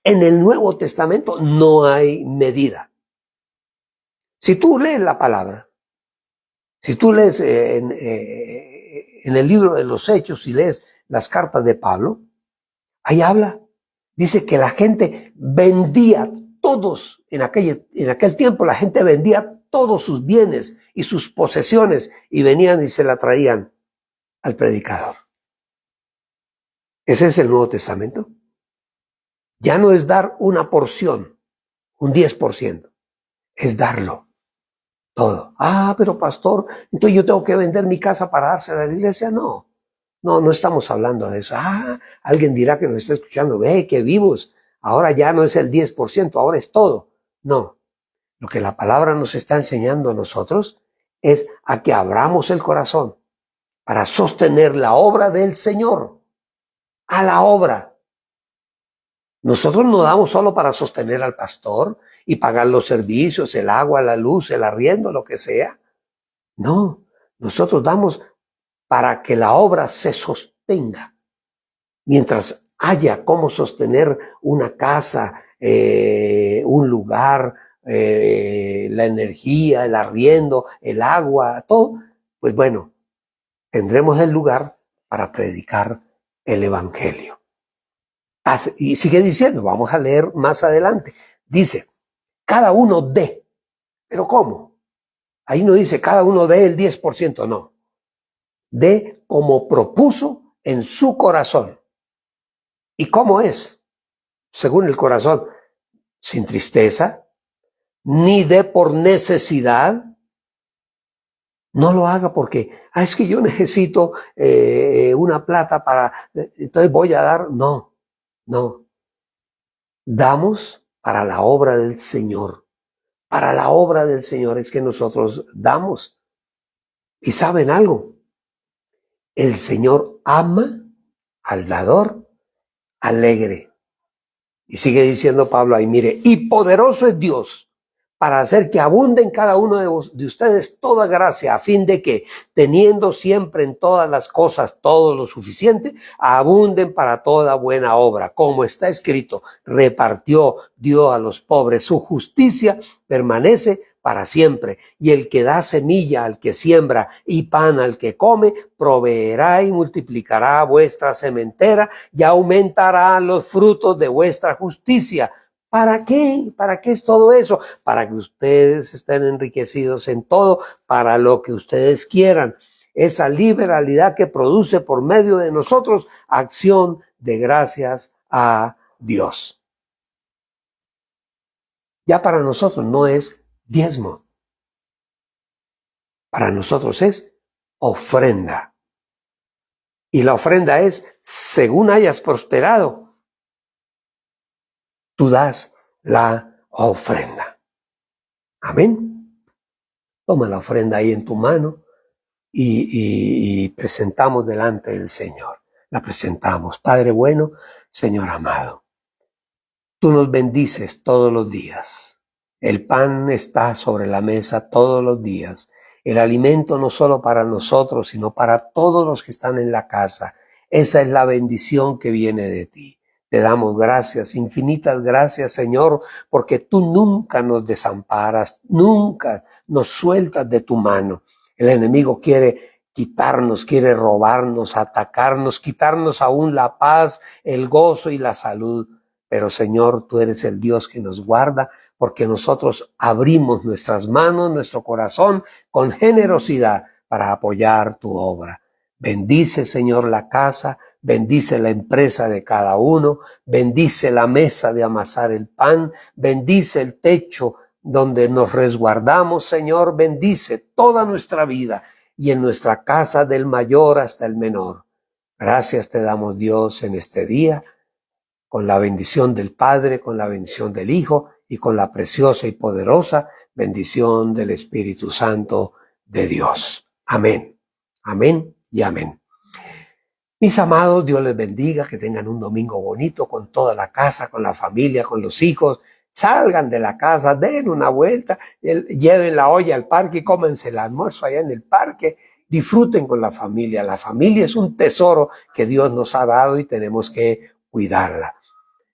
En el Nuevo Testamento no hay medida. Si tú lees la palabra, si tú lees en el libro de los Hechos y lees las cartas de Pablo, ahí habla, dice que la gente vendía todos, en aquel tiempo la gente vendía todos sus bienes y sus posesiones y venían y se la traían al predicador. Ese es el Nuevo Testamento. Ya no es dar una porción, un 10%, es darlo todo. Pero pastor, entonces yo tengo que vender mi casa para dársela a la iglesia. No estamos hablando de eso. Alguien dirá que nos está escuchando, ve que vivos, ahora ya no es el 10%, ahora es todo. No, lo que la palabra nos está enseñando a nosotros es a que abramos el corazón para sostener la obra del Señor, a la obra. Nosotros no damos solo para sostener al pastor y pagar los servicios, el agua, la luz, el arriendo, lo que sea. No, nosotros damos para que la obra se sostenga. Mientras haya cómo sostener una casa, un lugar, la energía, el arriendo, el agua, todo, pues bueno, tendremos el lugar para predicar el evangelio. Y sigue diciendo, vamos a leer más adelante. Dice, cada uno dé. ¿Pero cómo? Ahí no dice cada uno dé el 10%, no. Dé como propuso en su corazón. ¿Y cómo es? Según el corazón, sin tristeza, ni dé por necesidad. No lo haga porque, es que yo necesito una plata entonces voy a dar. No. Damos para la obra del Señor. Para la obra del Señor es que nosotros damos. ¿Y saben algo? El Señor ama al dador alegre. Y sigue diciendo Pablo ahí, mire, y poderoso es Dios para hacer que abunde en cada uno de ustedes toda gracia, a fin de que, teniendo siempre en todas las cosas todo lo suficiente, abunden para toda buena obra. Como está escrito, repartió, dio a los pobres, su justicia permanece para siempre. Y el que da semilla al que siembra y pan al que come, proveerá y multiplicará vuestra sementera y aumentará los frutos de vuestra justicia. ¿Para qué? ¿Para qué es todo eso? Para que ustedes estén enriquecidos en todo, para lo que ustedes quieran. Esa liberalidad que produce por medio de nosotros acción de gracias a Dios. Ya para nosotros no es diezmo. Para nosotros es ofrenda. Y la ofrenda es, según hayas prosperado, tú das la ofrenda. Amén. Toma la ofrenda ahí en tu mano y presentamos delante del Señor. La presentamos. Padre bueno, Señor amado, tú nos bendices todos los días. El pan está sobre la mesa todos los días. El alimento no solo para nosotros, sino para todos los que están en la casa. Esa es la bendición que viene de ti. Te damos gracias, infinitas gracias, Señor, porque tú nunca nos desamparas, nunca nos sueltas de tu mano. El enemigo quiere quitarnos, quiere robarnos, atacarnos, quitarnos aún la paz, el gozo y la salud. Pero, Señor, tú eres el Dios que nos guarda, porque nosotros abrimos nuestras manos, nuestro corazón, con generosidad para apoyar tu obra. Bendice, Señor, la casa, bendice la empresa de cada uno, bendice la mesa de amasar el pan, bendice el techo donde nos resguardamos, Señor, bendice toda nuestra vida y en nuestra casa del mayor hasta el menor. Gracias te damos, Dios, en este día, con la bendición del Padre, con la bendición del Hijo y con la preciosa y poderosa bendición del Espíritu Santo de Dios. Amén, amén y amén. Mis amados, Dios les bendiga, que tengan un domingo bonito con toda la casa, con la familia, con los hijos. Salgan de la casa, den una vuelta, lleven la olla al parque y cómense el almuerzo allá en el parque. Disfruten con la familia. La familia es un tesoro que Dios nos ha dado y tenemos que cuidarla.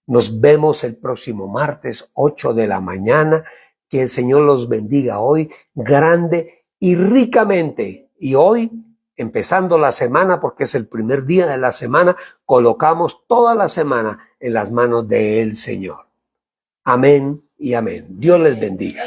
Nos vemos el próximo martes, 8 de la mañana. Que el Señor los bendiga hoy grande y ricamente. Y hoy, empezando la semana, porque es el primer día de la semana, colocamos toda la semana en las manos del Señor. Amén y amén. Dios les bendiga.